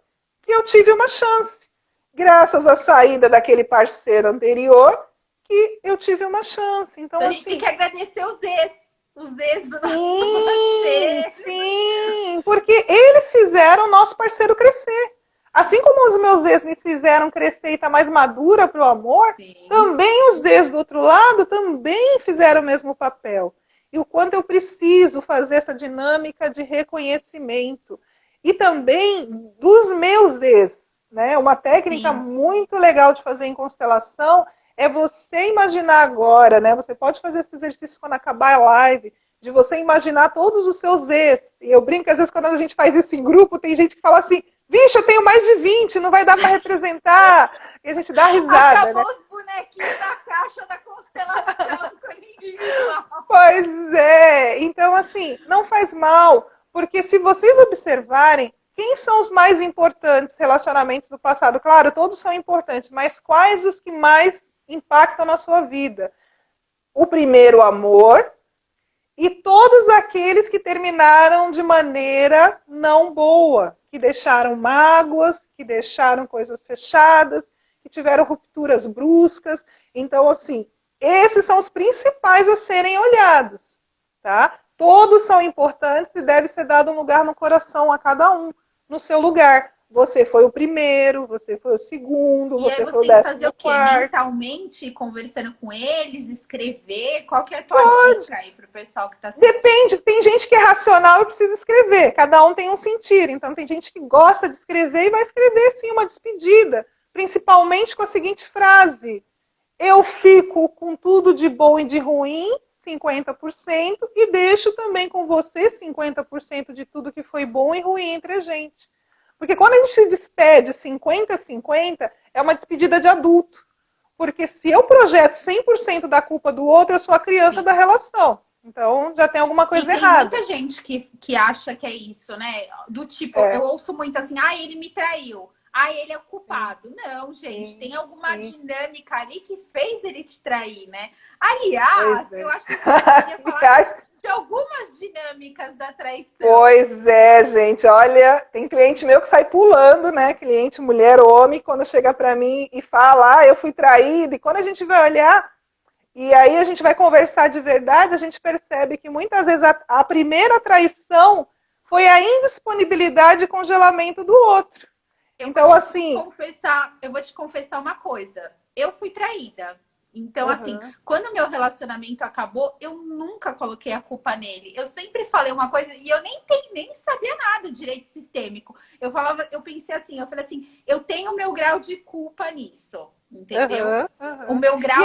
que eu tive uma chance. Graças à saída daquele parceiro anterior que eu tive uma chance. Então, a gente tem que agradecer os ex. Os ex do Sim, nosso sim, porque eles fizeram o nosso parceiro crescer. Assim como os meus ex me fizeram crescer e estar mais madura para o amor, Sim. também os ex do outro lado também fizeram o mesmo papel. E o quanto eu preciso fazer essa dinâmica de reconhecimento. E também dos meus ex. Né? Uma técnica Sim. muito legal de fazer em constelação é você imaginar agora, né? Você pode fazer esse exercício quando acabar a live, de você imaginar todos os seus ex. E eu brinco, às vezes, quando a gente faz isso em grupo, tem gente que fala assim, vixe, eu tenho mais de 20, não vai dar para representar. E a gente dá risada, Acabou né? os bonequinhos da caixa da constelação com individual. Pois é. Então, assim, não faz mal, porque se vocês observarem, quem são os mais importantes relacionamentos do passado? Claro, todos são importantes, mas quais os que mais impactam na sua vida? O primeiro, amor, e todos aqueles que terminaram de maneira não boa, que deixaram mágoas, que deixaram coisas fechadas, que tiveram rupturas bruscas. Então, assim, esses são os principais a serem olhados, tá? Todos são importantes e deve ser dado um lugar no coração a cada um, no seu lugar. Você foi o primeiro, você foi o segundo, E aí você você foi o tem que fazer o quê? 14º. Mentalmente, conversando com eles, escrever? Qual que é a tua Pode. dica aí pro pessoal que tá assistindo? Depende, tem gente que é racional e precisa escrever, cada um tem um sentir, então tem gente que gosta de escrever e vai escrever sim uma despedida, principalmente com a seguinte frase: eu fico com tudo de bom e de ruim, 50%, e deixo também com você 50% de tudo que foi bom e ruim entre a gente. Porque quando a gente se despede 50-50, é uma despedida de adulto. Porque se eu projeto 100% da culpa do outro, eu sou a criança Sim. da relação. Então, já tem alguma E coisa tem errada. muita gente que acha que é isso, né? Do tipo, eu É, ouço muito assim, ah, ele me traiu. Ah, ele é o sim, culpado. Não, gente, sim, tem alguma sim. dinâmica ali que fez ele te trair, né? Pois Aliás, eu é. acho que a gente poderia falar Aliás, de algumas dinâmicas da traição. pois é, gente. Olha, tem cliente meu que sai pulando, né? Cliente mulher, homem, quando chega para mim e fala, ah, eu fui traída. E quando a gente vai olhar, e aí a gente vai conversar de verdade, a gente percebe que muitas vezes a primeira traição foi a indisponibilidade e congelamento do outro. Então, assim, Eu vou te confessar uma coisa. Eu fui traída. Então, assim, uhum, quando o meu relacionamento acabou, eu nunca coloquei a culpa nele. Eu sempre falei uma coisa e eu nem sabia nada de direito sistêmico. Eu pensei assim, eu falei assim, eu tenho o meu grau de culpa nisso, entendeu? uhum, O uhum. meu E grau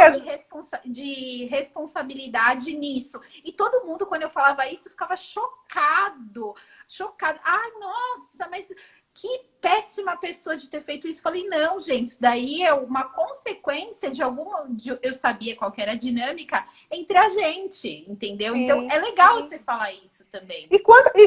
de responsabilidade nisso. E todo mundo, quando eu falava isso, ficava chocado. Chocado. Ai, nossa, mas que péssima pessoa de ter feito isso. Falei, não, gente, isso daí é uma consequência de alguma. Eu sabia qual que era a dinâmica entre a gente, entendeu? Então sim, é legal sim. você falar isso também. E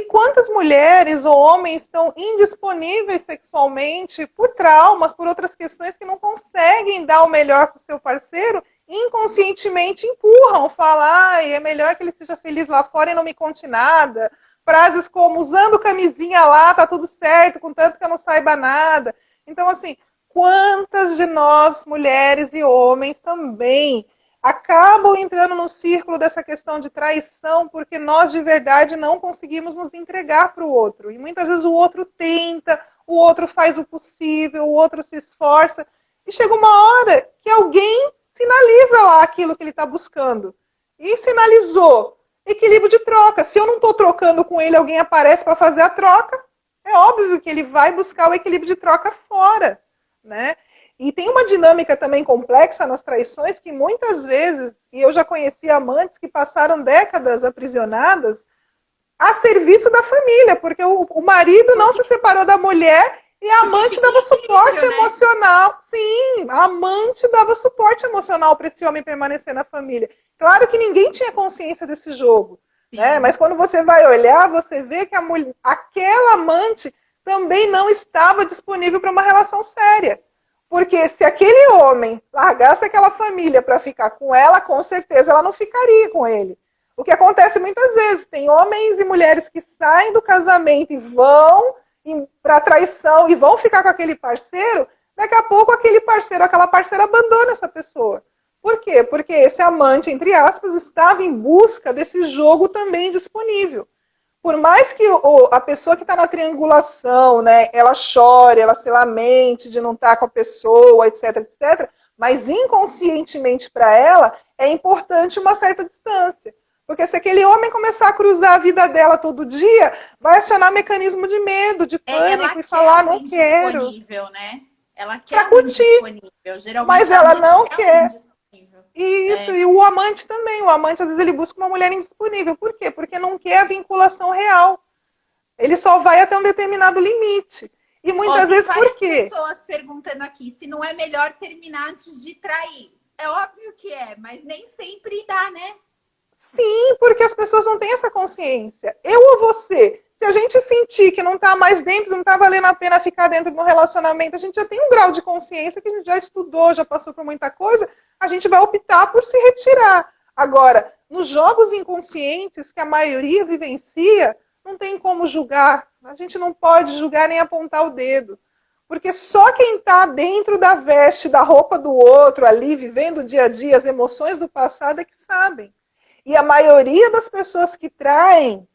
quantas mulheres ou homens estão indisponíveis sexualmente por traumas, por outras questões que não conseguem dar o melhor para o seu parceiro, inconscientemente empurram, falam, ah, é melhor que ele seja feliz lá fora e não me conte nada. Frases como, usando camisinha lá, tá tudo certo, contanto que eu não saiba nada. Então, assim, quantas de nós, mulheres e homens, também acabam entrando no círculo dessa questão de traição porque nós de verdade não conseguimos nos entregar para o outro. E muitas vezes o outro tenta, o outro faz o possível, o outro se esforça. E chega uma hora que alguém sinaliza lá aquilo que ele está buscando. E sinalizou. Equilíbrio de troca. Se eu não estou trocando com ele, alguém aparece para fazer a troca, é óbvio que ele vai buscar o equilíbrio de troca fora, né? E tem uma dinâmica também complexa nas traições que muitas vezes, e eu já conheci amantes que passaram décadas aprisionadas a serviço da família, porque o marido não Porque, se separou da mulher e a porque amante fica em dava suporte equilíbrio, né? emocional. Sim, a amante dava suporte emocional para esse homem permanecer na família. Claro que ninguém tinha consciência desse jogo, né? Sim. Mas quando você vai olhar, você vê que aquela amante também não estava disponível para uma relação séria. Porque se aquele homem largasse aquela família para ficar com ela, com certeza ela não ficaria com ele. O que acontece muitas vezes, tem homens e mulheres que saem do casamento e vão para traição e vão ficar com aquele parceiro, daqui a pouco aquele parceiro, aquela parceira abandona essa pessoa. Por quê? Porque esse amante, entre aspas, estava em busca desse jogo também disponível. Por mais que a pessoa que está na triangulação, né, ela chore, ela se lamente de não estar com a pessoa, etc, etc, mas inconscientemente para ela é importante uma certa distância. Porque se aquele homem começar a cruzar a vida dela todo dia, vai acionar mecanismo de medo, de pânico e falar, não quero. Disponível, né? Ela Pra quer alguém curtir. disponível. Geralmente Mas a ela amante não quer alguém quer. disponível. Isso, e o amante também. O amante, às vezes, ele busca uma mulher indisponível. Por quê? Porque não quer a vinculação real. Ele só vai até um determinado limite. E muitas vezes, por quê? Tem várias pessoas perguntando aqui se não é melhor terminar antes de trair. É óbvio que é, mas nem sempre dá, né? Sim, porque as pessoas não têm essa consciência. Eu ou você, se a gente sentir que não está mais dentro, não está valendo a pena ficar dentro de um relacionamento, a gente já tem um grau de consciência que a gente já estudou, já passou por muita coisa, a gente vai optar por se retirar. Agora, nos jogos inconscientes que a maioria vivencia, não tem como julgar. A gente não pode julgar nem apontar o dedo. Porque só quem está dentro da veste, da roupa do outro, ali, vivendo o dia a dia, as emoções do passado, é que sabem. E a maioria das pessoas que traem,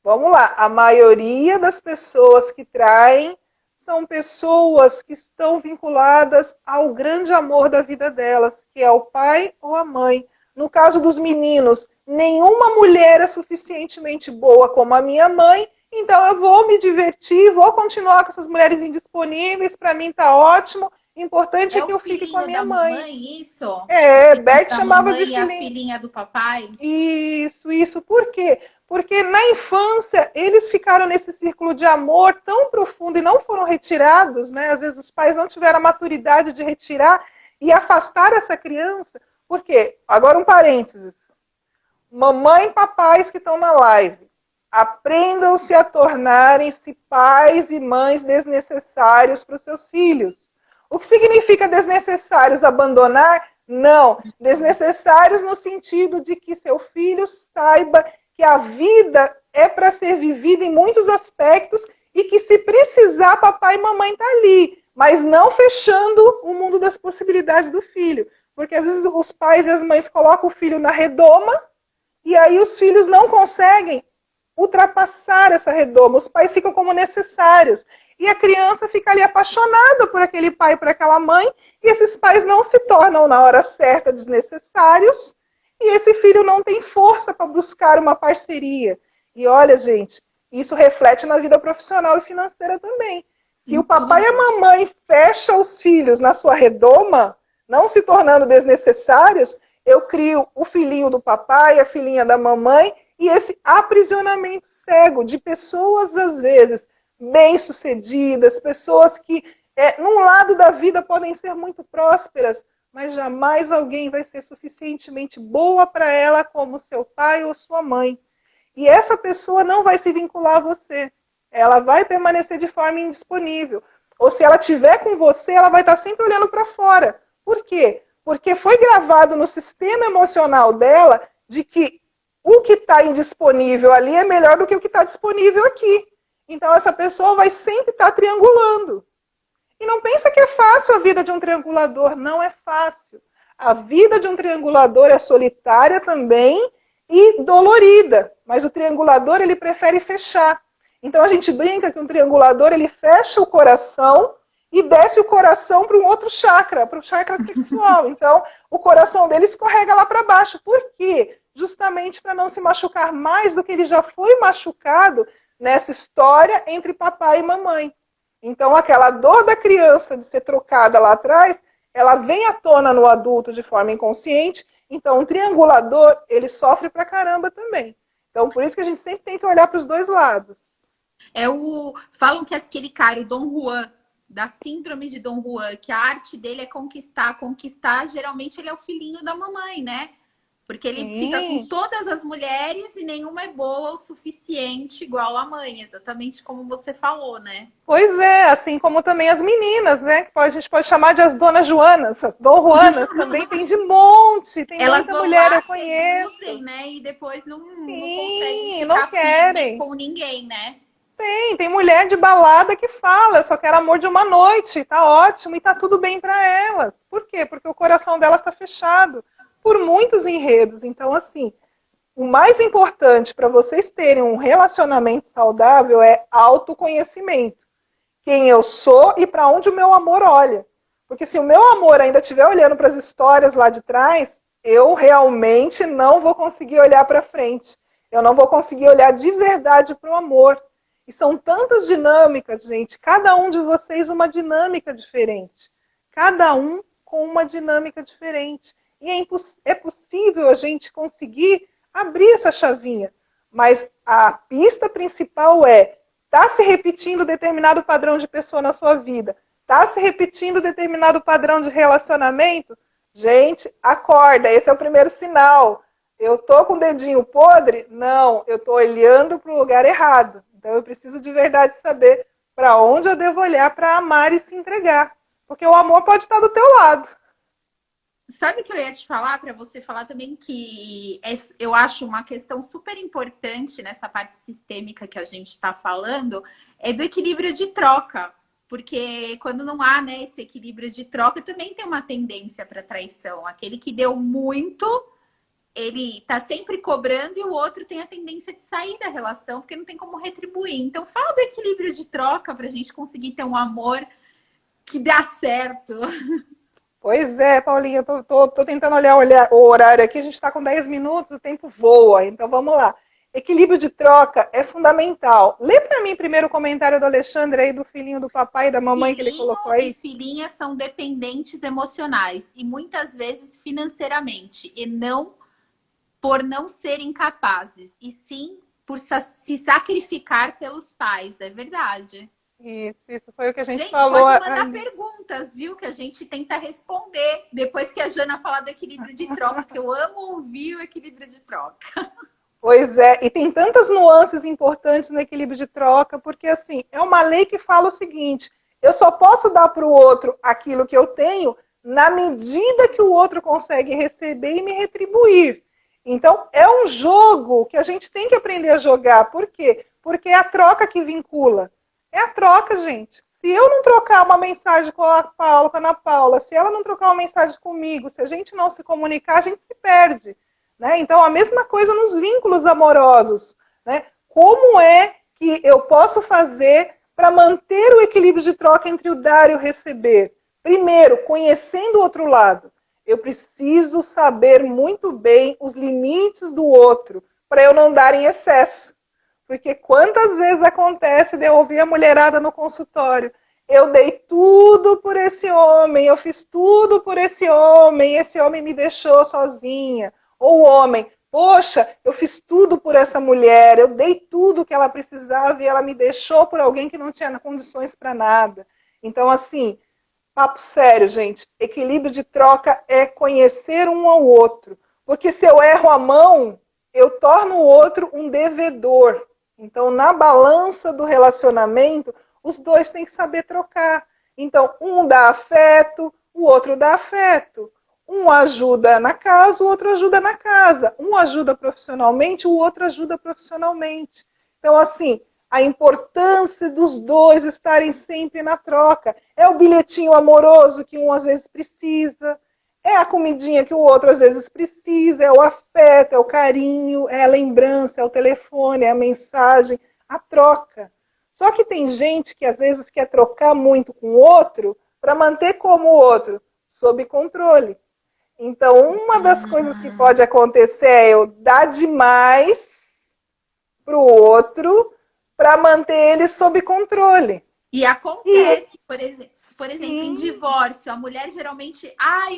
vamos lá, a maioria das pessoas que traem são pessoas que estão vinculadas ao grande amor da vida delas, que é o pai ou a mãe. No caso dos meninos, nenhuma mulher é suficientemente boa como a minha mãe, então eu vou me divertir, vou continuar com essas mulheres indisponíveis, para mim tá ótimo. Importante é que eu fique com a minha mãe. Mamãe, isso? Bert chamava de filhinha. A filhinha do papai? Isso. Por quê? Porque na infância eles ficaram nesse círculo de amor tão profundo e não foram retirados, né? Às vezes os pais não tiveram a maturidade de retirar e afastar essa criança. Por quê? Agora um parênteses. Mamãe e papais que estão na live, aprendam-se a tornarem-se pais e mães desnecessários para os seus filhos. O que significa desnecessários? Abandonar? Não. Desnecessários no sentido de que seu filho saiba que a vida é para ser vivida em muitos aspectos e que se precisar, papai e mamãe tá ali, mas não fechando o mundo das possibilidades do filho. Porque às vezes os pais e as mães colocam o filho na redoma e aí os filhos não conseguem ultrapassar essa redoma. Os pais ficam como necessários. E a criança fica ali apaixonada por aquele pai, por aquela mãe, e esses pais não se tornam, na hora certa, desnecessários, e esse filho não tem força para buscar uma parceria. E olha, gente, isso reflete na vida profissional e financeira também. Se o papai e a mamãe fecham os filhos na sua redoma, não se tornando desnecessários, eu crio o filhinho do papai, a filhinha da mamãe, e esse aprisionamento cego de pessoas, às vezes, bem-sucedidas, pessoas que, num lado da vida, podem ser muito prósperas, mas jamais alguém vai ser suficientemente boa para ela como seu pai ou sua mãe. E essa pessoa não vai se vincular a você. Ela vai permanecer de forma indisponível. Ou se ela estiver com você, ela vai estar sempre olhando para fora. Por quê? Porque foi gravado no sistema emocional dela de que o que está indisponível ali é melhor do que o que está disponível aqui. Então essa pessoa vai sempre estar triangulando. E não pensa que é fácil a vida de um triangulador. Não é fácil. A vida de um triangulador é solitária também e dolorida. Mas o triangulador, ele prefere fechar. Então a gente brinca que um triangulador, ele fecha o coração e desce o coração para um outro chakra, para o chakra sexual. Então o coração dele escorrega lá para baixo. Por quê? Justamente para não se machucar mais do que ele já foi machucado nessa história entre papai e mamãe. Então, aquela dor da criança de ser trocada lá atrás, ela vem à tona no adulto de forma inconsciente. Então, um triangulador, ele sofre pra caramba também. Então, por isso que a gente sempre tem que olhar para os dois lados. Falam que aquele cara, o Dom Juan, da síndrome de Dom Juan, que a arte dele é conquistar. Conquistar, geralmente, ele é o filhinho da mamãe, né? Porque ele fica com todas as mulheres e nenhuma é boa o suficiente igual a mãe, exatamente como você falou, né? Pois é, assim como também as meninas, né? Que a gente pode chamar de as donas Joanas, as Dom Juanas, também tem de monte, tem Elas muita mulher, eu conheço. Seduzem, né? E depois não Sim, conseguem não ficar querem com ninguém, né? Tem mulher de balada que fala, eu só quero amor de uma noite, tá ótimo, e tá tudo bem para elas. Por quê? Porque o coração delas está fechado por muitos enredos. Então, assim, o mais importante para vocês terem um relacionamento saudável é autoconhecimento. Quem eu sou e para onde o meu amor olha. Porque se o meu amor ainda estiver olhando para as histórias lá de trás, eu realmente não vou conseguir olhar para frente. Eu não vou conseguir olhar de verdade para o amor. E são tantas dinâmicas, gente. Cada um de vocês uma dinâmica diferente. Cada um com uma dinâmica diferente. E é possível a gente conseguir abrir essa chavinha. Mas a pista principal é: está se repetindo determinado padrão de pessoa na sua vida? Está se repetindo determinado padrão de relacionamento? Gente, acorda, esse é o primeiro sinal. Eu tô com o dedinho podre? Não, eu tô olhando para o lugar errado. Então eu preciso de verdade saber para onde eu devo olhar para amar e se entregar. Porque o amor pode estar do teu lado. Sabe o que eu ia te falar? Para você falar também que eu acho uma questão super importante nessa parte sistêmica que a gente está falando, é do equilíbrio de troca. Porque quando não há, né, esse equilíbrio de troca, também tem uma tendência para traição. Aquele que deu muito, ele tá sempre cobrando, e o outro tem a tendência de sair da relação, porque não tem como retribuir. Então, fala do equilíbrio de troca para a gente conseguir ter um amor que dá certo. Pois é, Paulinha, eu tô tentando olhar o horário aqui, a gente está com 10 minutos, o tempo voa, então vamos lá. Equilíbrio de troca é fundamental. Lê para mim primeiro o comentário do Alexandre aí, do filhinho do papai e da mamãe que ele colocou aí. E filhinha são dependentes emocionais e muitas vezes financeiramente, e não por não serem capazes, e sim por se sacrificar pelos pais, é verdade. Isso foi o que a gente falou. Pode mandar perguntas, viu? Que a gente tenta responder depois que a Jana falar do equilíbrio de troca, que eu amo ouvir o equilíbrio de troca. Pois é, e tem tantas nuances importantes no equilíbrio de troca, porque assim, é uma lei que fala o seguinte: eu só posso dar para o outro aquilo que eu tenho na medida que o outro consegue receber e me retribuir. Então, é um jogo que a gente tem que aprender a jogar. Por quê? Porque é a troca que vincula. É a troca, gente. Se eu não trocar uma mensagem com a Paula, com a Ana Paula, se ela não trocar uma mensagem comigo, se a gente não se comunicar, a gente se perde. Né? Então, a mesma coisa nos vínculos amorosos. Né? Como é que eu posso fazer para manter o equilíbrio de troca entre o dar e o receber? Primeiro, conhecendo o outro lado. Eu preciso saber muito bem os limites do outro para eu não dar em excesso. Porque quantas vezes acontece de eu ouvir a mulherada no consultório: eu dei tudo por esse homem, eu fiz tudo por esse homem me deixou sozinha. Ou o homem: poxa, eu fiz tudo por essa mulher, eu dei tudo que ela precisava e ela me deixou por alguém que não tinha condições para nada. Então, assim, papo sério, gente, equilíbrio de troca é conhecer um ao outro. Porque se eu erro a mão, eu torno o outro um devedor. Então, na balança do relacionamento, os dois têm que saber trocar. Então, um dá afeto, o outro dá afeto. Um ajuda na casa, o outro ajuda na casa. Um ajuda profissionalmente, o outro ajuda profissionalmente. Então, assim, a importância dos dois estarem sempre na troca. É o bilhetinho amoroso que um às vezes precisa, é a comidinha que o outro às vezes precisa, é o afeto, é o carinho, é a lembrança, é o telefone, é a mensagem, a troca. Só que tem gente que às vezes quer trocar muito com o outro para manter como o outro, sob controle. Então, uma das coisas que pode acontecer é eu dar demais para o outro para manter ele sob controle. E acontece, por exemplo, em divórcio, a mulher geralmente,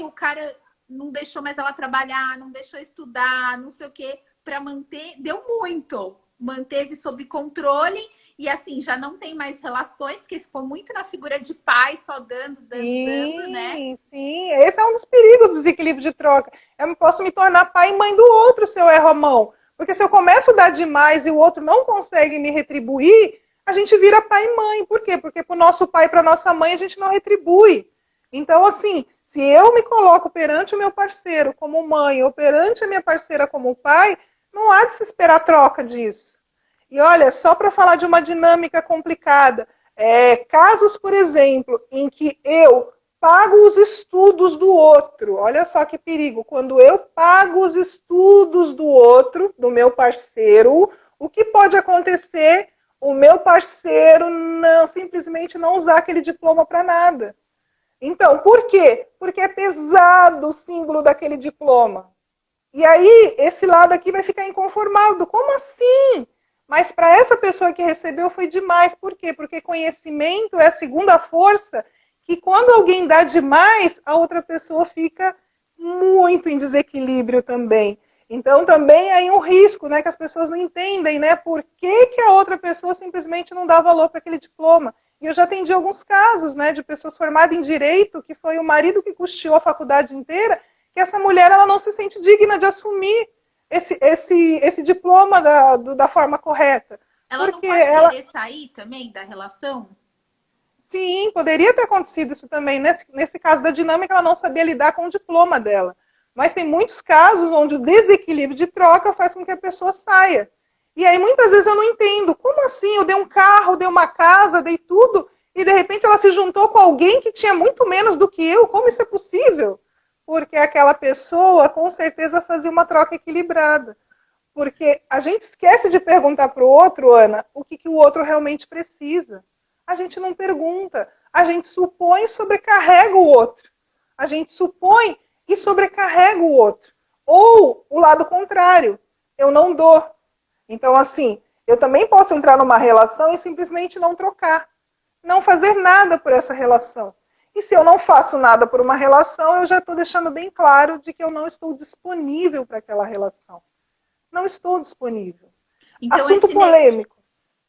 o cara não deixou mais ela trabalhar, não deixou estudar, não sei o quê, para manter, deu muito, manteve sob controle e assim, já não tem mais relações, porque ficou muito na figura de pai, só dando, né? Sim, esse é um dos perigos do desequilíbrio de troca. Eu posso me tornar pai e mãe do outro se eu erro a mão. Porque se eu começo a dar demais e o outro não consegue me retribuir, a gente vira pai e mãe. Por quê? Porque para o nosso pai e para a nossa mãe a gente não retribui. Então, assim, se eu me coloco perante o meu parceiro como mãe ou perante a minha parceira como pai, não há de se esperar troca disso. E olha, só para falar de uma dinâmica complicada, casos, por exemplo, em que eu pago os estudos do outro, olha só que perigo, quando eu pago os estudos do outro, do meu parceiro, o que pode acontecer? O meu parceiro simplesmente não usar aquele diploma para nada. Então, por quê? Porque é pesado o símbolo daquele diploma. E aí, esse lado aqui vai ficar inconformado. Como assim? Mas para essa pessoa que recebeu foi demais. Por quê? Porque conhecimento é a segunda força que quando alguém dá demais, a outra pessoa fica muito em desequilíbrio também. Então, também aí um risco, né, que as pessoas não entendem, né, por que a outra pessoa simplesmente não dá valor para aquele diploma. E eu já atendi alguns casos, né, de pessoas formadas em direito, que foi o marido que custeou a faculdade inteira, que essa mulher ela não se sente digna de assumir esse diploma da forma correta. Ela não Porque pode querer sair também da relação? Sim, poderia ter acontecido isso também. Nesse caso da dinâmica, ela não sabia lidar com o diploma dela. Mas tem muitos casos onde o desequilíbrio de troca faz com que a pessoa saia. E aí, muitas vezes, eu não entendo. Como assim? Eu dei um carro, dei uma casa, dei tudo, e de repente ela se juntou com alguém que tinha muito menos do que eu. Como isso é possível? Porque aquela pessoa, com certeza, fazia uma troca equilibrada. Porque a gente esquece de perguntar para o outro, Ana, o que o outro realmente precisa. A gente não pergunta. A gente supõe e sobrecarrega o outro. A gente supõe e sobrecarrega o outro. Ou o lado contrário, eu não dou. Então, assim, eu também posso entrar numa relação e simplesmente não trocar. Não fazer nada por essa relação. E se eu não faço nada por uma relação, eu já estou deixando bem claro de que eu não estou disponível para aquela relação. Não estou disponível. Então, assunto polêmico.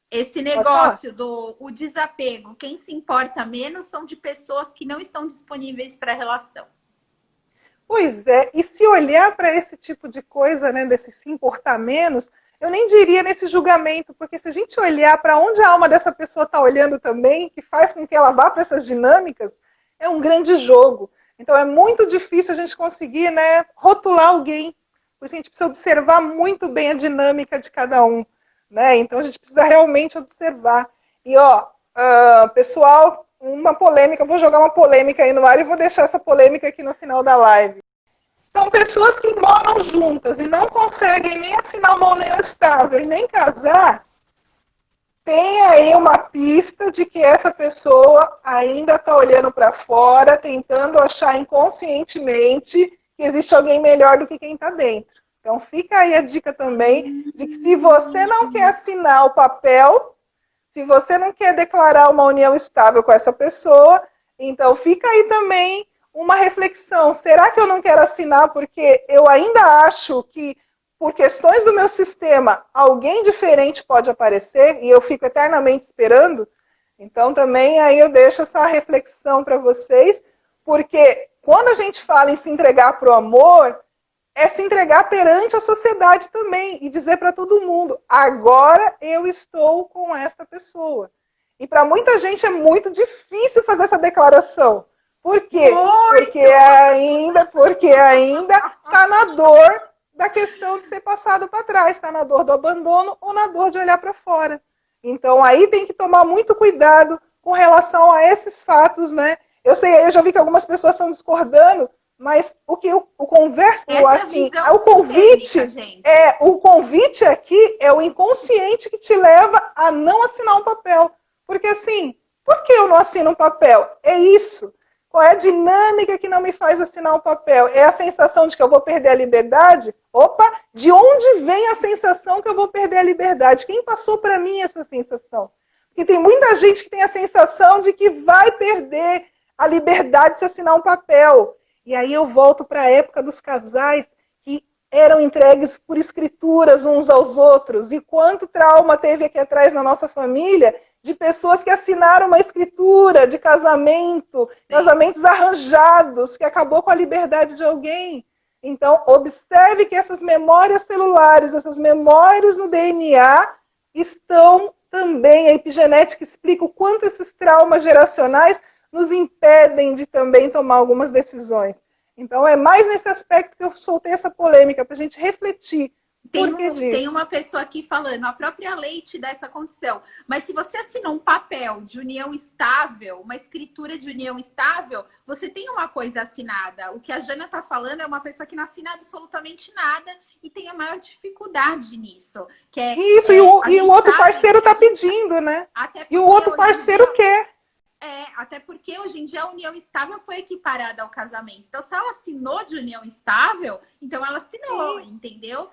Esse negócio do o desapego, quem se importa menos são de pessoas que não estão disponíveis para a relação. Pois é, e se olhar para esse tipo de coisa, né, desse se importar menos, eu nem diria nesse julgamento, porque se a gente olhar para onde a alma dessa pessoa está olhando também, que faz com que ela vá para essas dinâmicas, é um grande jogo. Então é muito difícil a gente conseguir, né, rotular alguém, porque a gente precisa observar muito bem a dinâmica de cada um. Né? Então a gente precisa realmente observar. E ó, pessoal, uma polêmica, vou jogar uma polêmica aí no ar e vou deixar essa polêmica aqui no final da live. São pessoas que moram juntas e não conseguem nem assinar uma união estável e nem casar. Tem aí uma pista de que essa pessoa ainda está olhando para fora, tentando achar inconscientemente que existe alguém melhor do que quem está dentro. Então fica aí a dica também de que se você não quer assinar o papel, se você não quer declarar uma união estável com essa pessoa, então fica aí também uma reflexão. Será que eu não quero assinar porque eu ainda acho que, por questões do meu sistema, alguém diferente pode aparecer e eu fico eternamente esperando? Então também aí eu deixo essa reflexão para vocês, porque quando a gente fala em se entregar para o amor, é se entregar perante a sociedade também e dizer para todo mundo, agora eu estou com esta pessoa. E para muita gente é muito difícil fazer essa declaração. Por quê? Porque ainda está na dor da questão de ser passado para trás, está na dor do abandono ou na dor de olhar para fora. Então aí tem que tomar muito cuidado com relação a esses fatos, né? Eu já vi que algumas pessoas estão discordando, mas o que eu converso, assim, o convite aqui é o inconsciente que te leva a não assinar um papel. Porque assim, por que eu não assino um papel? É isso. Qual é a dinâmica que não me faz assinar um papel? É a sensação de que eu vou perder a liberdade? Opa, de onde vem a sensação que eu vou perder a liberdade? Quem passou para mim essa sensação? Porque tem muita gente que tem a sensação de que vai perder a liberdade se assinar um papel. E aí eu volto para a época dos casais que eram entregues por escrituras uns aos outros. E quanto trauma teve aqui atrás na nossa família de pessoas que assinaram uma escritura de casamento, casamentos arranjados, que acabou com a liberdade de alguém. Então, observe que essas memórias celulares, essas memórias no DNA, estão também, a epigenética explica o quanto esses traumas geracionais nos impedem de também tomar algumas decisões. Então, é mais nesse aspecto que eu soltei essa polêmica, para a gente refletir. Por que Tem disso? uma pessoa aqui falando, a própria lei te dá essa condição. Mas se você assinou um papel de união estável, uma escritura de união estável, você tem uma coisa assinada. O que a Jana está falando é uma pessoa que não assina absolutamente nada e tem a maior dificuldade nisso. Que Isso, a e o gente outro sabe parceiro que a está gente... pedindo, né? Até E o porque outro hoje em parceiro dia... quer. Até porque hoje em dia a união estável foi equiparada ao casamento. Então, se ela assinou de união estável, então ela assinou, Sim. entendeu?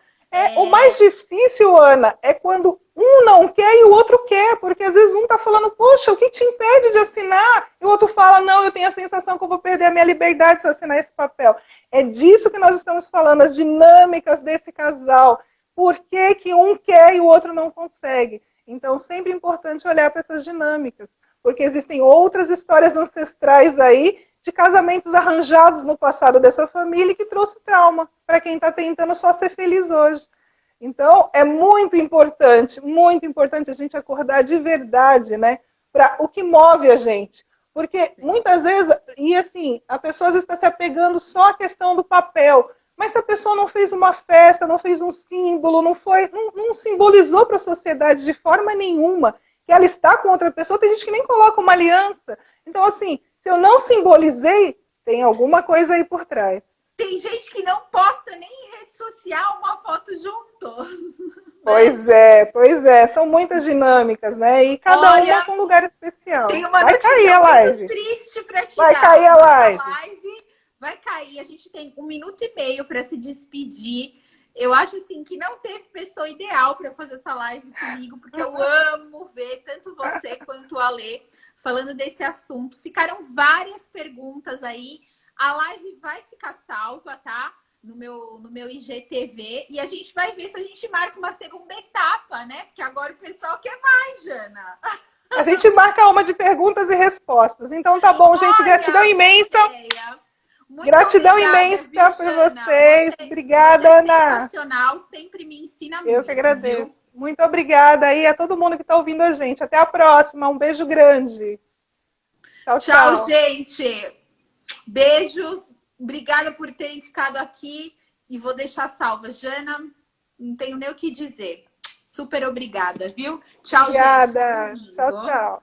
O mais difícil, Ana, é quando um não quer e o outro quer, porque às vezes um está falando, poxa, o que te impede de assinar? E o outro fala, não, eu tenho a sensação que eu vou perder a minha liberdade se eu assinar esse papel. É disso que nós estamos falando, as dinâmicas desse casal. Por que que um quer e o outro não consegue? Então, sempre é importante olhar para essas dinâmicas, porque existem outras histórias ancestrais aí de casamentos arranjados no passado dessa família que trouxe trauma para quem está tentando só ser feliz hoje. Então, é muito importante a gente acordar de verdade, né? Para o que move a gente. Porque muitas vezes, e assim, a pessoa às vezes está se apegando só à questão do papel. Mas se a pessoa não fez uma festa, não fez um símbolo, não simbolizou para a sociedade de forma nenhuma que ela está com outra pessoa, tem gente que nem coloca uma aliança. Então, assim, se eu não simbolizei, tem alguma coisa aí por trás. Tem gente que não posta nem em rede social uma foto juntos. Pois é. São muitas dinâmicas, né? E cada uma Olha, com um lugar especial. tem uma Vai cair notícia a muito live. triste para te Vai dar. cair a live. Essa live vai cair. A gente tem 1 minuto e meio para se despedir. Eu acho assim que não teve pessoa ideal para fazer essa live comigo, porque eu amo ver tanto você quanto a Lê falando desse assunto. Ficaram várias perguntas aí. A live vai ficar salva, tá? No meu IGTV. E a gente vai ver se a gente marca uma segunda etapa, né? Porque agora o pessoal quer mais, Jana. A gente marca uma de perguntas e respostas. Então tá bom, gente. Olha, Gratidão imensa. Muito Gratidão obrigada, imensa viu, por Jana? vocês. Você Obrigada, é Ana. sensacional, sempre me ensina Eu que muito, viu? agradeço. Muito obrigada aí a todo mundo que está ouvindo a gente. Até a próxima. Um beijo grande. Tchau, Tchau, tchau. gente. Beijos. Obrigada por terem ficado aqui. E vou deixar salva. Jana, não tenho nem o que dizer. Super obrigada, viu? Tchau, Obrigada. gente. Tchau, tchau.